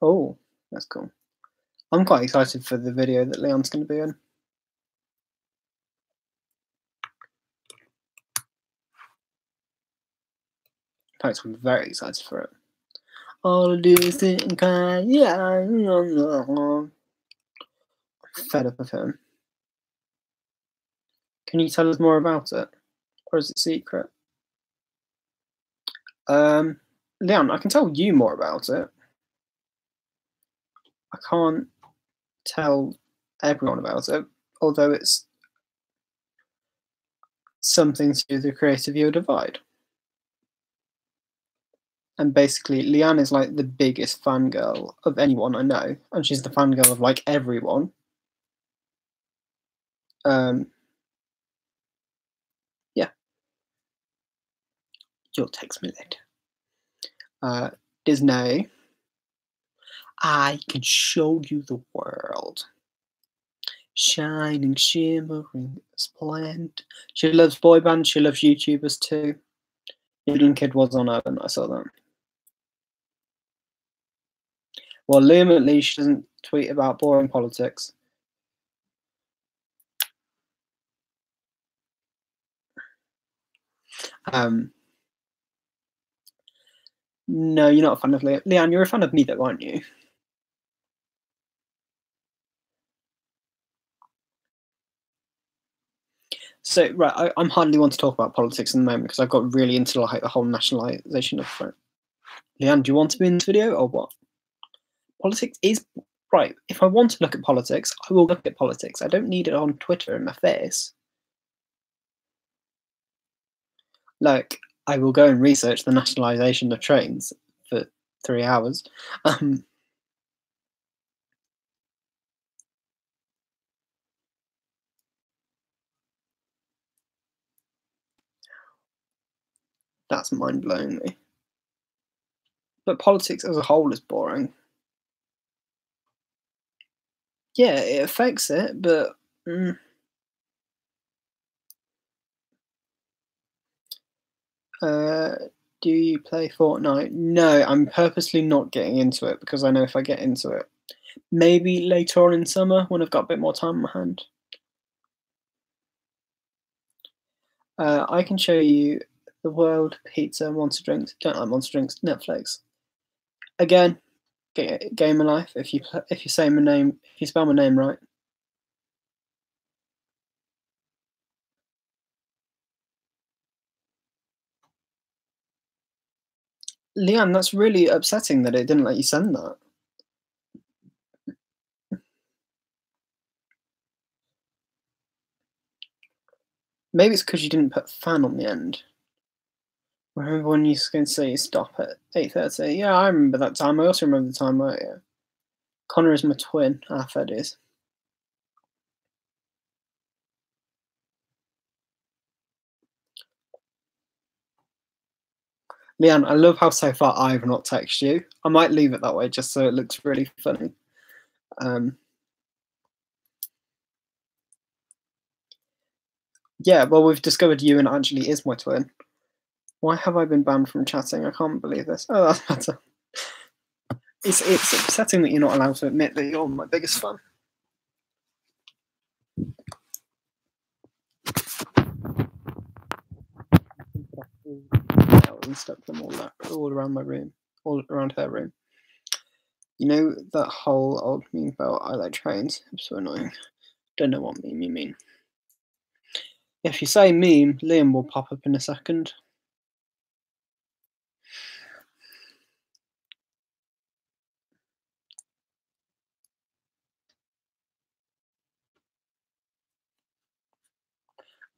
Oh, that's cool. I'm quite excited for the video that Leon's going to be in. In fact, I'm very excited for it. All of this thing, yeah. I'm fed up of him. Can you tell us more about it? Or is it secret? Leon, I can tell you more about it. I can't tell everyone about it, although it's something to do with the creative viewer divide. And basically, Leanne is like the biggest fangirl of anyone I know, and she's the fangirl of like everyone. Yeah. You'll text me later. Disney. I can show you the world. Shining, shimmering, splendid. She loves boy bands, she loves YouTubers too. Yodeling Kid was on Urban, I saw that. Well, Liam at least doesn't tweet about boring politics. No, you're not a fan of Liam. Leanne, you're a fan of me though, aren't you? So, right, I'm hardly want to talk about politics in the moment because I've got really into like the whole nationalisation of it. Leanne, do you want to be in this video or what? Politics is right. If I want to look at politics, I will look at politics. I don't need it on Twitter in my face. Like, I will go and research the nationalisation of trains for 3 hours. That's mind-blowing me. But politics as a whole is boring. Yeah, it affects it, but do you play Fortnite? No, I'm purposely not getting into it because I know if I get into it, maybe later on in summer when I've got a bit more time on my hand. I can show you the World Pizza Monster Drinks. Don't like Monster Drinks. Netflix. Again, Game of Life. If you say my name, if you spell my name right. Leanne, that's really upsetting that it didn't let you send that. Maybe it's because you didn't put fan on the end. I remember when you can say stop at 8:30. Yeah, I remember that time. I also remember the time where Connor is my twin. Fed is. Leanne, I love how so far I've not texted you. I might leave it that way just so it looks really funny. Yeah, well, we've discovered Ewan actually is my twin. Why have I been banned from chatting? I can't believe this. Oh, that's better. It's upsetting that you're not allowed to admit that you're my biggest fan. And stuck them all around my room, all around her room. You know that whole old meme about I like trains? It's so annoying. Don't know what meme you mean. If you say meme, Liam will pop up in a second.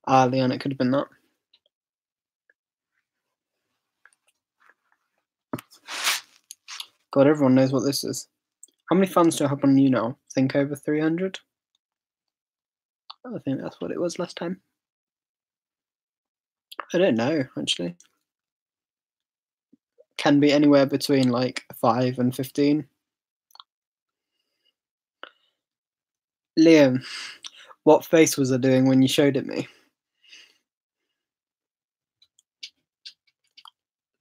Leon, it could have been that. God, everyone knows what this is. How many fans do I have on you now? I think over 300? I think that's what it was last time. I don't know, actually. Can be anywhere between like 5 and 15. Liam, what face was I doing when you showed it me?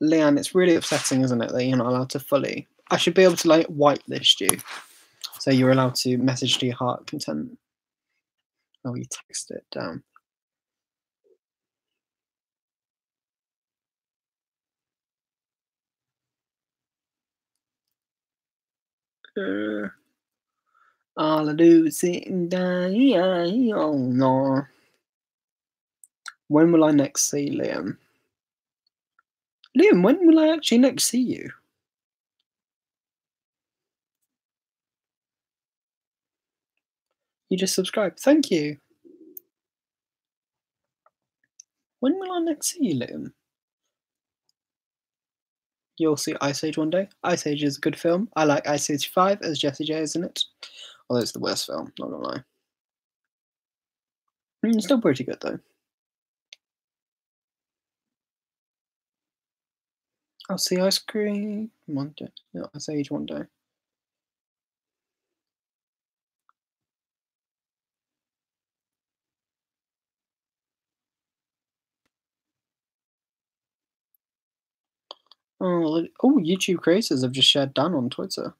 Leanne, it's really upsetting, isn't it, that you're not allowed to fully. I should be able to like whitelist you, so you're allowed to message to your heart content. Oh, you text it down. All I do is sit and die. Oh no. When will I next see Liam? Liam, when will I actually next see you? You just subscribed. Thank you. When will I next see you, Liam? You'll see Ice Age one day. Ice Age is a good film. I like Ice Age 5 as Jessie J is in it. Although it's the worst film, not gonna lie. It's still pretty good though. I'll see Ice Cream one day. No, Ice Age one day. Oh, YouTube creators have just shared Dan on Twitter.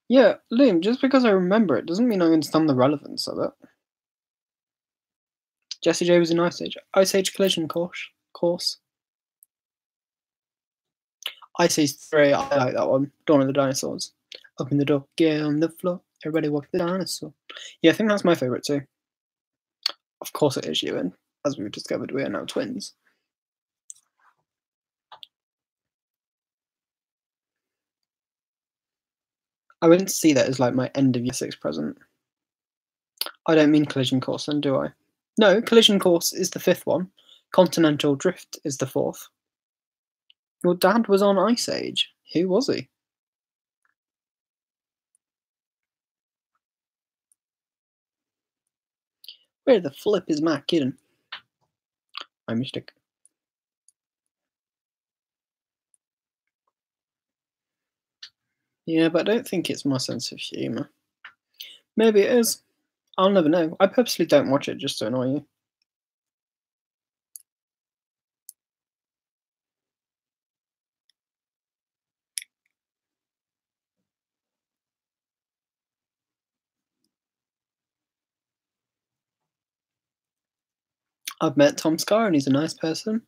Yeah, Liam, just because I remember it doesn't mean I understand the relevance of it. Jessie J was in Ice Age. Ice Age Collision course. Ice Age 3, I like that one. Dawn of the Dinosaurs. Open the door, get on the floor. Everybody walk the dinosaur. Yeah, I think that's my favourite too. Of course it is Ewan. As we've discovered, we are now twins. I wouldn't see that as like my end of year 6 present. I don't mean Collision Course then, do I? No, Collision Course is the 5th one. Continental Drift is the 4th. Your dad was on Ice Age. Who was he? Where the flip is Matt Kidden? My mistake. Yeah, but I don't think it's my sense of humour. Maybe it is. I'll never know. I purposely don't watch it just to annoy you. I've met Tom Scar and he's a nice person.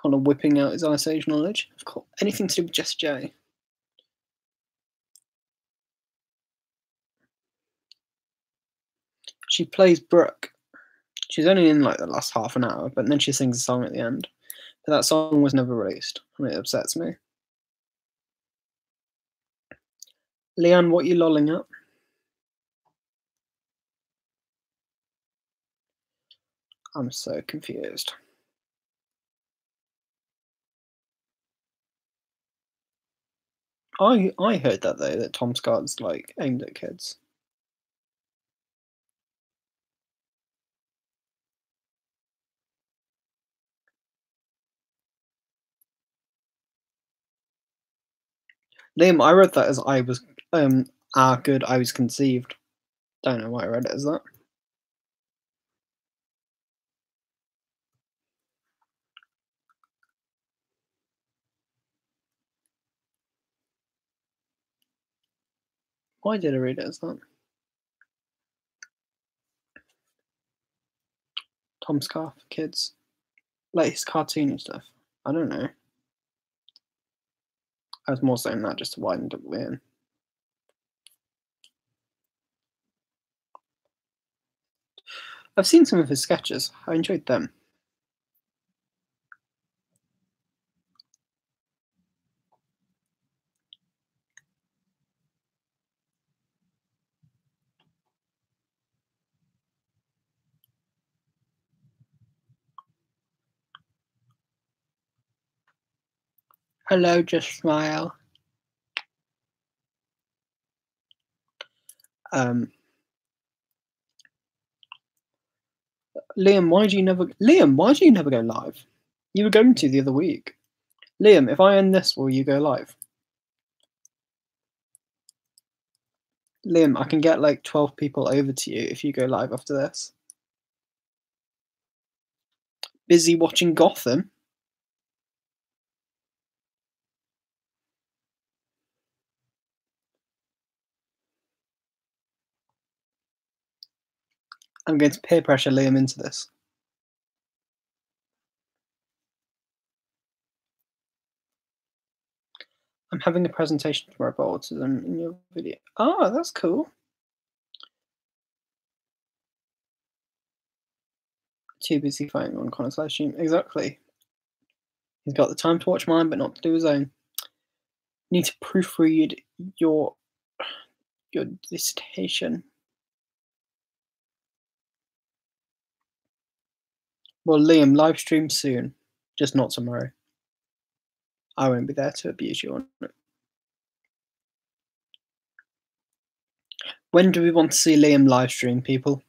Kind of whipping out his Ice Age knowledge. Of course, anything to do with Jess J. She plays Brooke. She's only in like the last half an hour, but then she sings a song at the end. But that song was never released, and it upsets me. Leanne, what are you lolling at? I'm so confused. I heard that though, that Tom Scott's like aimed at kids. Liam, I read that as I was good I was conceived. Don't know why I read it as that. Why did I read it as that? Tom Scar for kids. Like his cartoon stuff. I don't know. I was more saying that just to widen up Liam. I've seen some of his sketches. I enjoyed them. Hello, just smile. Liam, why do you never go live? You were going to the other week. Liam, if I end this, will you go live? Liam, I can get like 12 people over to you if you go live after this. Busy watching Gotham? I'm going to peer pressure Liam into this. I'm having a presentation tomorrow about autism in your video. Oh, that's cool. Too busy fighting on Connor's live stream. Exactly. He's got the time to watch mine, but not to do his own. You need to proofread your dissertation. Well, Liam, live stream soon, just not tomorrow. I won't be there to abuse you on it. When do we want to see Liam live stream, people?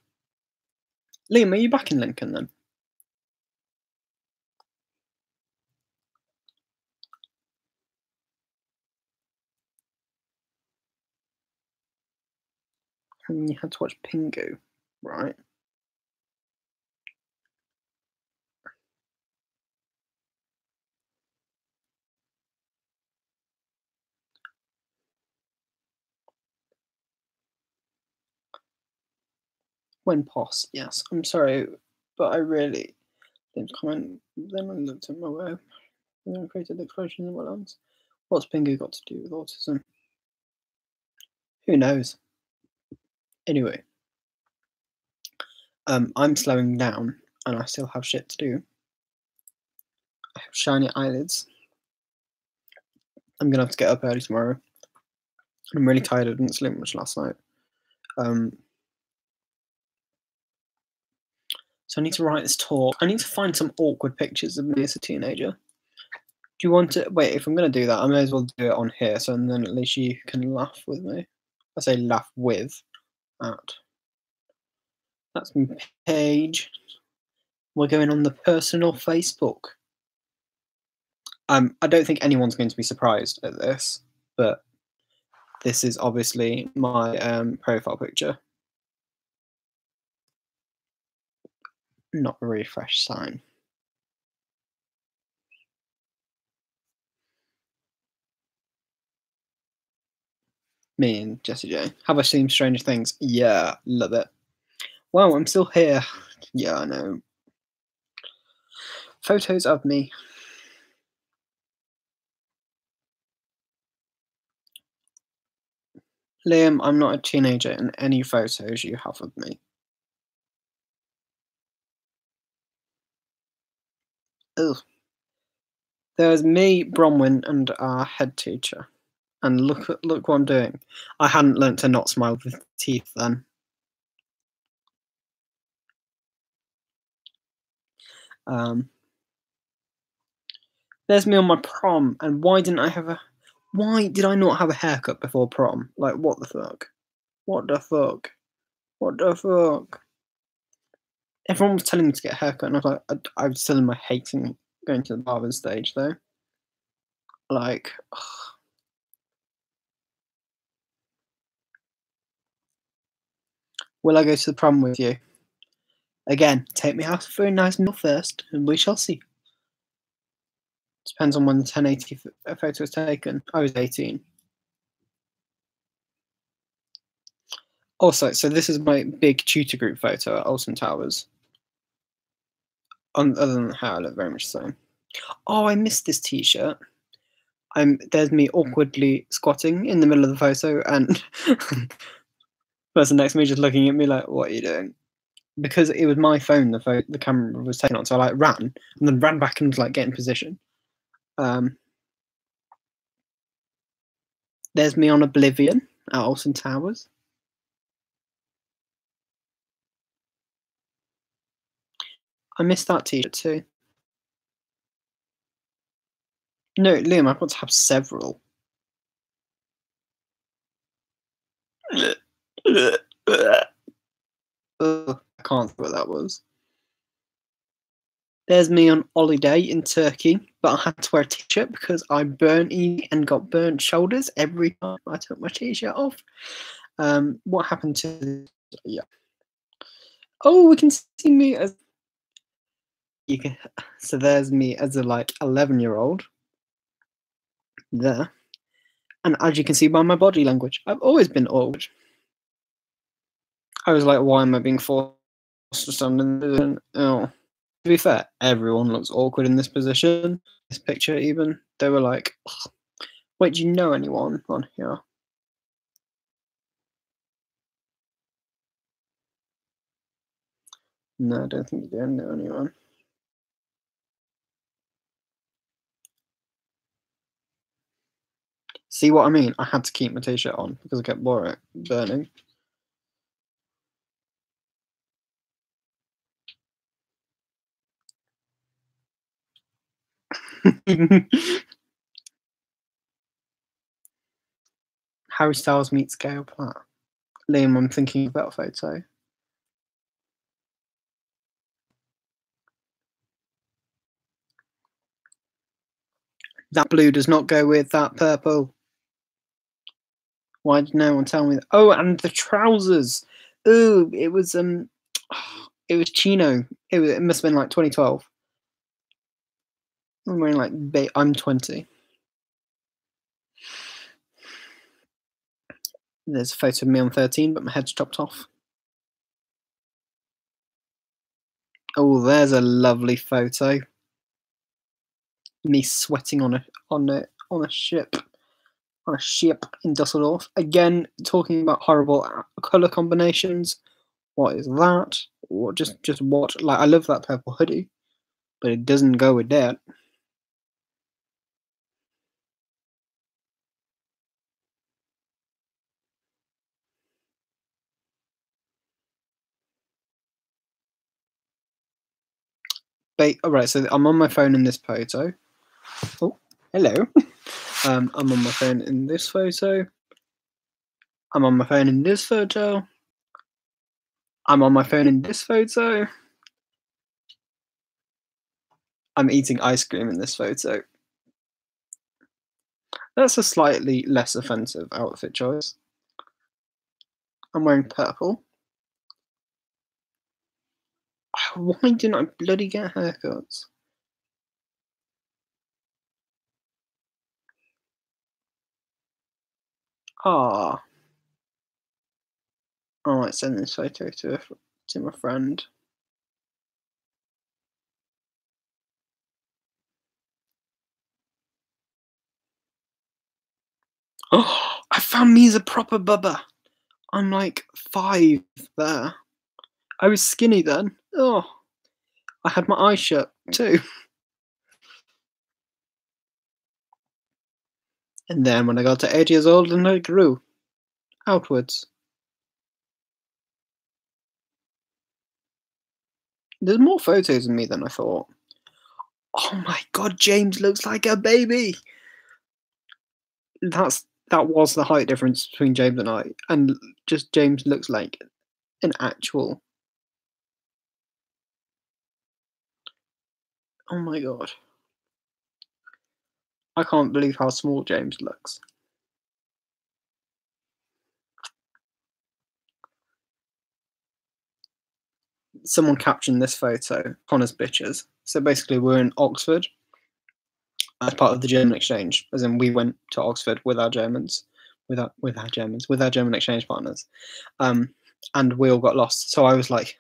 Liam, are you back in Lincoln then? And you had to watch Pingu, right? When pos, yes. I'm sorry, but I really didn't comment. Then I looked at my web. And then I created explosions in wetlands. What's Pingu got to do with autism? Who knows? Anyway, I'm slowing down, and I still have shit to do. I have shiny eyelids. I'm gonna have to get up early tomorrow. I'm really tired. I didn't sleep much last night. So I need to write this talk. I need to find some awkward pictures of me as a teenager. Do you want to wait? If I'm going to do that, I may as well do it on here, so then at least you can laugh with me. I say laugh with at. That's my page. We're going on the personal Facebook. I don't think anyone's going to be surprised at this, but this is obviously my profile picture. Not a refresh sign. Me and Jessie J. Have I seen Stranger Things? Yeah, love it. Wow, I'm still here. Yeah, I know. Photos of me. Liam, I'm not a teenager in any photos you have of me. Ugh. There's me, Bronwyn, and our head teacher. And look what I'm doing. I hadn't learnt to not smile with teeth then. There's me on my prom, and why did I not have a haircut before prom? Like, what the fuck? What the fuck? What the fuck? Everyone was telling me to get a haircut, and I was like, I was still in my hating going to the barber stage, though. Like, ugh. Will I go to the prom with you? Again, take me out for a nice meal first, and we shall see. Depends on when the 1080 photo was taken. I was 18. Also, so this is my big tutor group photo at Alton Towers. Other than how I look very much the same. Oh, I missed this t-shirt. There's me awkwardly squatting in the middle of the photo, and the person next to me just looking at me like, "What are you doing?" Because it was my phone. The camera was taken on, so I like ran and then ran back and was like get in position. There's me on Oblivion at Alton Towers. I missed that t-shirt too. No, Liam, I want to have several. Ugh, I can't see what that was. There's me on holiday in Turkey, but I had to wear a t-shirt because I burnt and got burnt shoulders every time I took my t-shirt off. What happened to? Yeah. Oh, we can see me as you can. So there's me as a like 11-year-old there, and as you can see by my body language, I've always been awkward. I was like, why am I being forced to stand in the position? Oh. To be fair, everyone looks awkward in this position. This picture, even they were like, "Wait, do you know anyone on here?" No, I don't think you do know anyone. See what I mean? I had to keep my t-shirt on because I kept burning. Harry Styles meets Gail Platt. Liam, I'm thinking about a photo. That blue does not go with that purple. Why did no one tell me that? Oh, and the trousers. Ooh, it was it was chino. It must have been like 2012. I'm wearing like I'm 20. There's a photo of me on 13, but my head's chopped off. Oh, there's a lovely photo. Me sweating on a ship in Dusseldorf. Again, talking about horrible color combinations. What is that? What just what? Like I love that purple hoodie, but it doesn't go with that. Alright, so I'm on my phone in this photo. Oh, hello. I'm on my phone in this photo. I'm on my phone in this photo. I'm on my phone in this photo. I'm eating ice cream in this photo. That's a slightly less offensive outfit choice. I'm wearing purple. Why didn't I bloody get haircuts? Ah. I might send this photo to my friend. Oh, I found me as a proper bubba. I'm like 5 there. I was skinny then. Oh, I had my eyes shut too. And then when I got to 8 years old and I grew outwards. There's more photos of me than I thought. Oh my god, James looks like a baby. That was the height difference between James and I, and just James looks like an actual. Oh my god. I can't believe how small James looks. Someone captioned this photo, Connor's bitches. So basically we're in Oxford as part of the German exchange, as in we went to Oxford with our Germans, with our German exchange partners. And we all got lost. So I was like,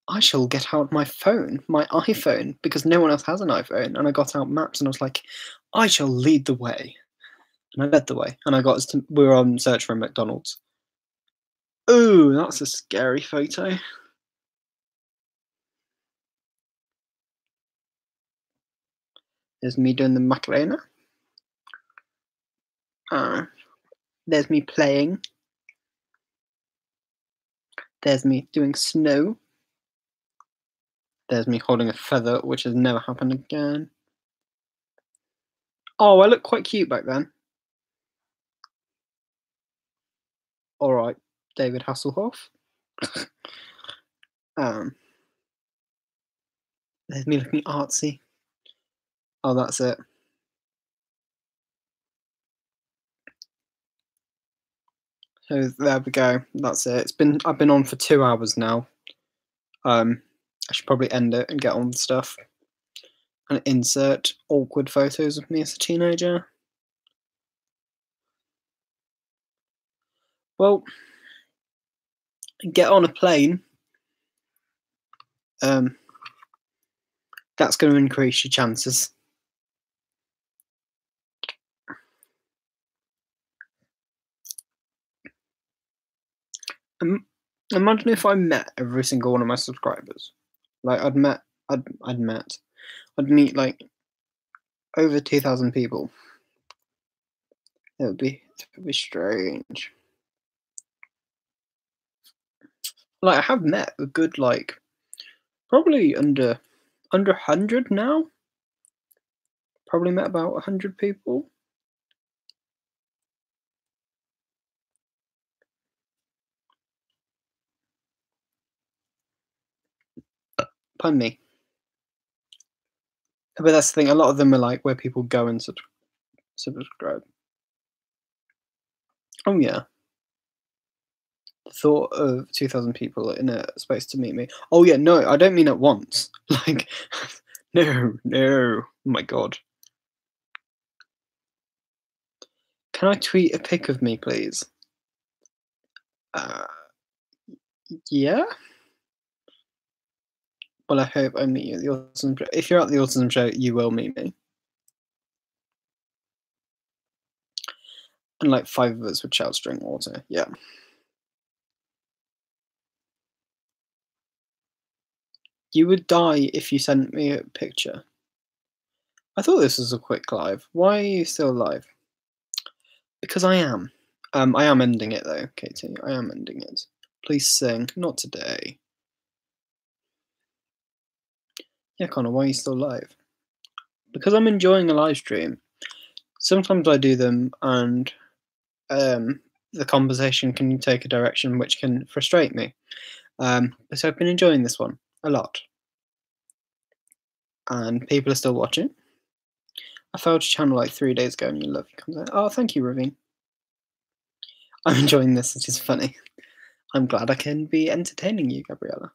I shall get out my phone, my iPhone, because no one else has an iPhone. And I got out maps and I was like, I shall lead the way. And I led the way. And we were on search for a McDonald's. Ooh, that's a scary photo. There's me doing the Macarena. There's me playing. There's me doing snow. There's me holding a feather, which has never happened again. Oh, I look quite cute back then. Alright, David Hasselhoff. There's me looking artsy. Oh, that's it. So there we go. That's it. I've been on for 2 hours now. I should probably end it and get on with stuff. And insert awkward photos of me as a teenager. Well, get on a plane. That's going to increase your chances. Imagine if I met every single one of my subscribers. Like I'd meet like over 2,000 people. It would be strange. Like I have met a good like probably under 100 now. Probably met about 100 people. Pardon me. But that's the thing, a lot of them are like where people go and subscribe. Oh yeah. The thought of 2,000 people in a space to meet me. Oh yeah, no, I don't mean at once. Like, no. Oh my god. Can I tweet a pic of me, please? Yeah? Well, I hope I meet you at the Autism Show. If you're at the Autism Show, you will meet me. And like 5 of us would shout string water. Yeah. You would die if you sent me a picture. I thought this was a quick live. Why are you still live? Because I am. I am ending it though, Katie. I am ending it. Please sing. Not today. Yeah, Connor, why are you still live? Because I'm enjoying a live stream. Sometimes I do them and the conversation can take a direction which can frustrate me. So I've been enjoying this one a lot. and people are still watching. I failed your channel like 3 days ago, and you love your content. Oh, thank you, Ravine. I'm enjoying this. It's just funny. I'm glad I can be entertaining you, Gabriella.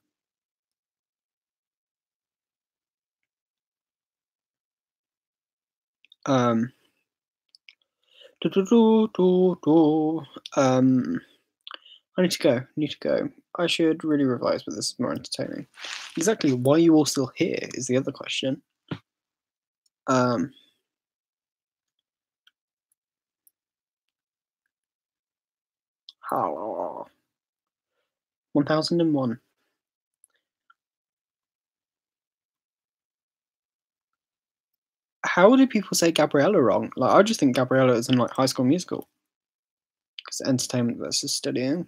I need to go. I should really revise, but this is more entertaining. Exactly why are you all still here is the other question. Hello. 1001. How do people say Gabriella wrong? Like, I just think Gabriella is in like High School Musical. Because entertainment versus studying.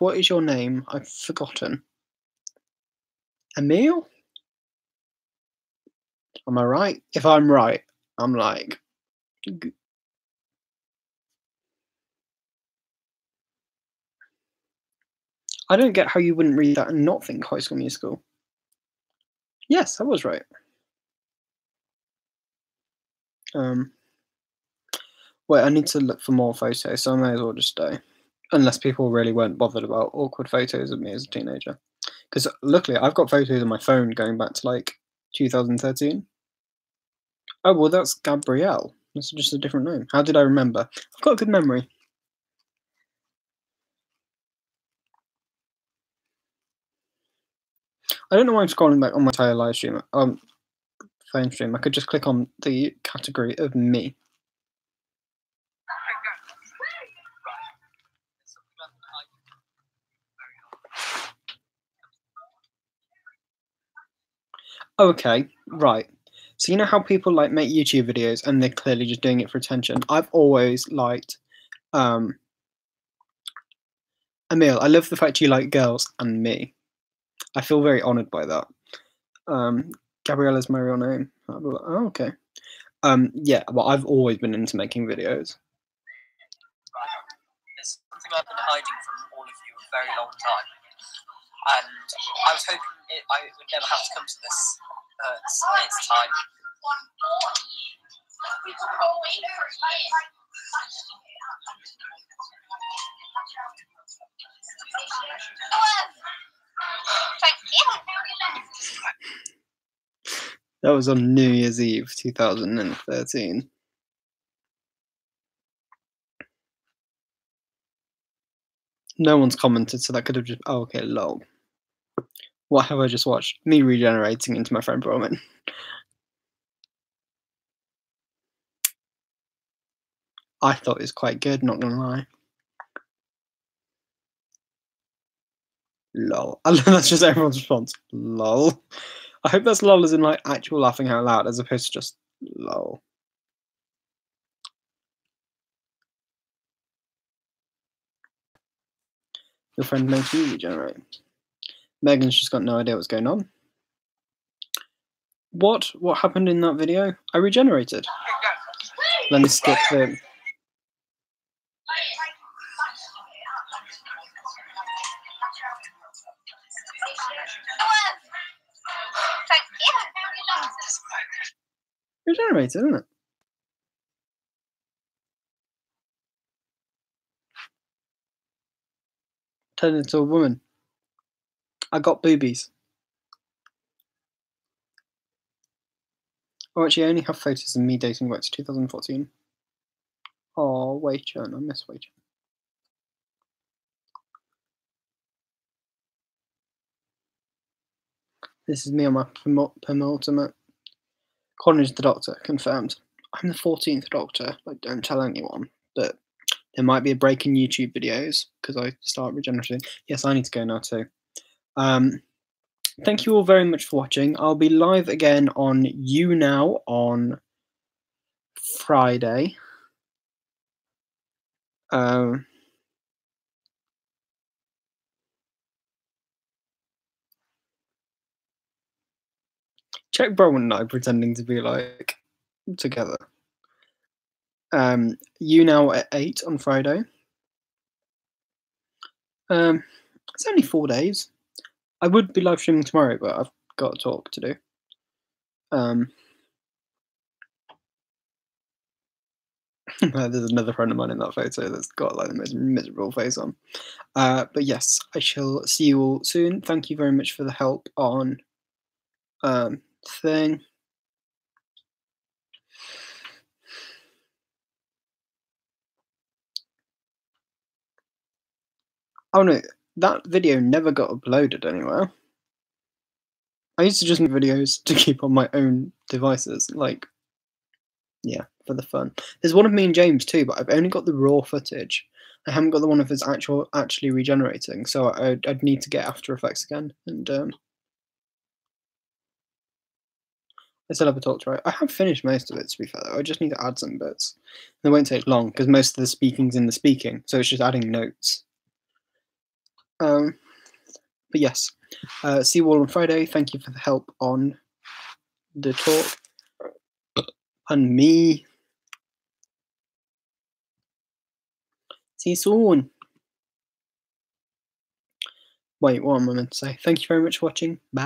What is your name? I've forgotten. Emil? Am I right? If I'm right, I'm like... I don't get how you wouldn't read that and not think High School Musical. Yes, I was right. Wait, I need to look for more photos, so I may as well just stay. Unless people really weren't bothered about awkward photos of me as a teenager. Because luckily, I've got photos on my phone going back to like 2013. Oh, well, that's Gabrielle. That's just a different name. How did I remember? I've got a good memory. I don't know why I'm scrolling back on my entire live stream, phone stream. I could just click on the category of me. Okay, right. So you know how people like make YouTube videos and they're clearly just doing it for attention? I've always liked Emil, I love the fact you like girls and me. I feel very honoured by that. Gabriella's my real name. Oh, okay. Yeah, well, I've always been into making videos. There's something I've been hiding from all of you a very long time, and I was hoping I would never have to come to this. It's time. That was on New Year's Eve 2013. No one's commented, so that could have just... Oh, okay, lol. What have I just watched? Me regenerating into my friend Roman. I thought it was quite good, not gonna lie. Lol. That's just everyone's response. Lol. I hope that's lol as in like actual laughing out loud as opposed to just lol. Your friend makes you regenerate. Megan's just got no idea what's going on. What happened in that video? I regenerated. Let me skip the... Regenerated, isn't it? Turned into a woman. I got boobies. Oh, actually, I only have photos of me dating back to 2014. Oh, Wei Chun. I miss Wei Chun. This is me on my penultimate. Connor's the Doctor, confirmed. I'm the 14th Doctor. Like, don't tell anyone. But there might be a break in YouTube videos because I start regenerating. Yes, I need to go now too. Thank you all very much for watching. I'll be live again on YouNow on Friday. Check Bro and I pretending to be like together. YouNow at 8 on Friday. It's only 4 days. I would be live streaming tomorrow, but I've got a talk to do. There's another friend of mine in that photo that's got like the most miserable face on. But yes, I shall see you all soon. Thank you very much for the help on thing. Oh no, that video never got uploaded anywhere. I used to just make videos to keep on my own devices, like, yeah, for the fun. There's one of me and James too, but I've only got the raw footage. I haven't got the one of us actually regenerating, so I'd need to get After Effects again, and I still have a talk to write. I have finished most of it, to be fair, though. I just need to add some bits. It won't take long, because most of the speaking's in the speaking, so it's just adding notes. But yes, see you all on Friday. Thank you for the help on the talk. And me. See you soon. Wait, what am I meant to say? Thank you very much for watching. Bye.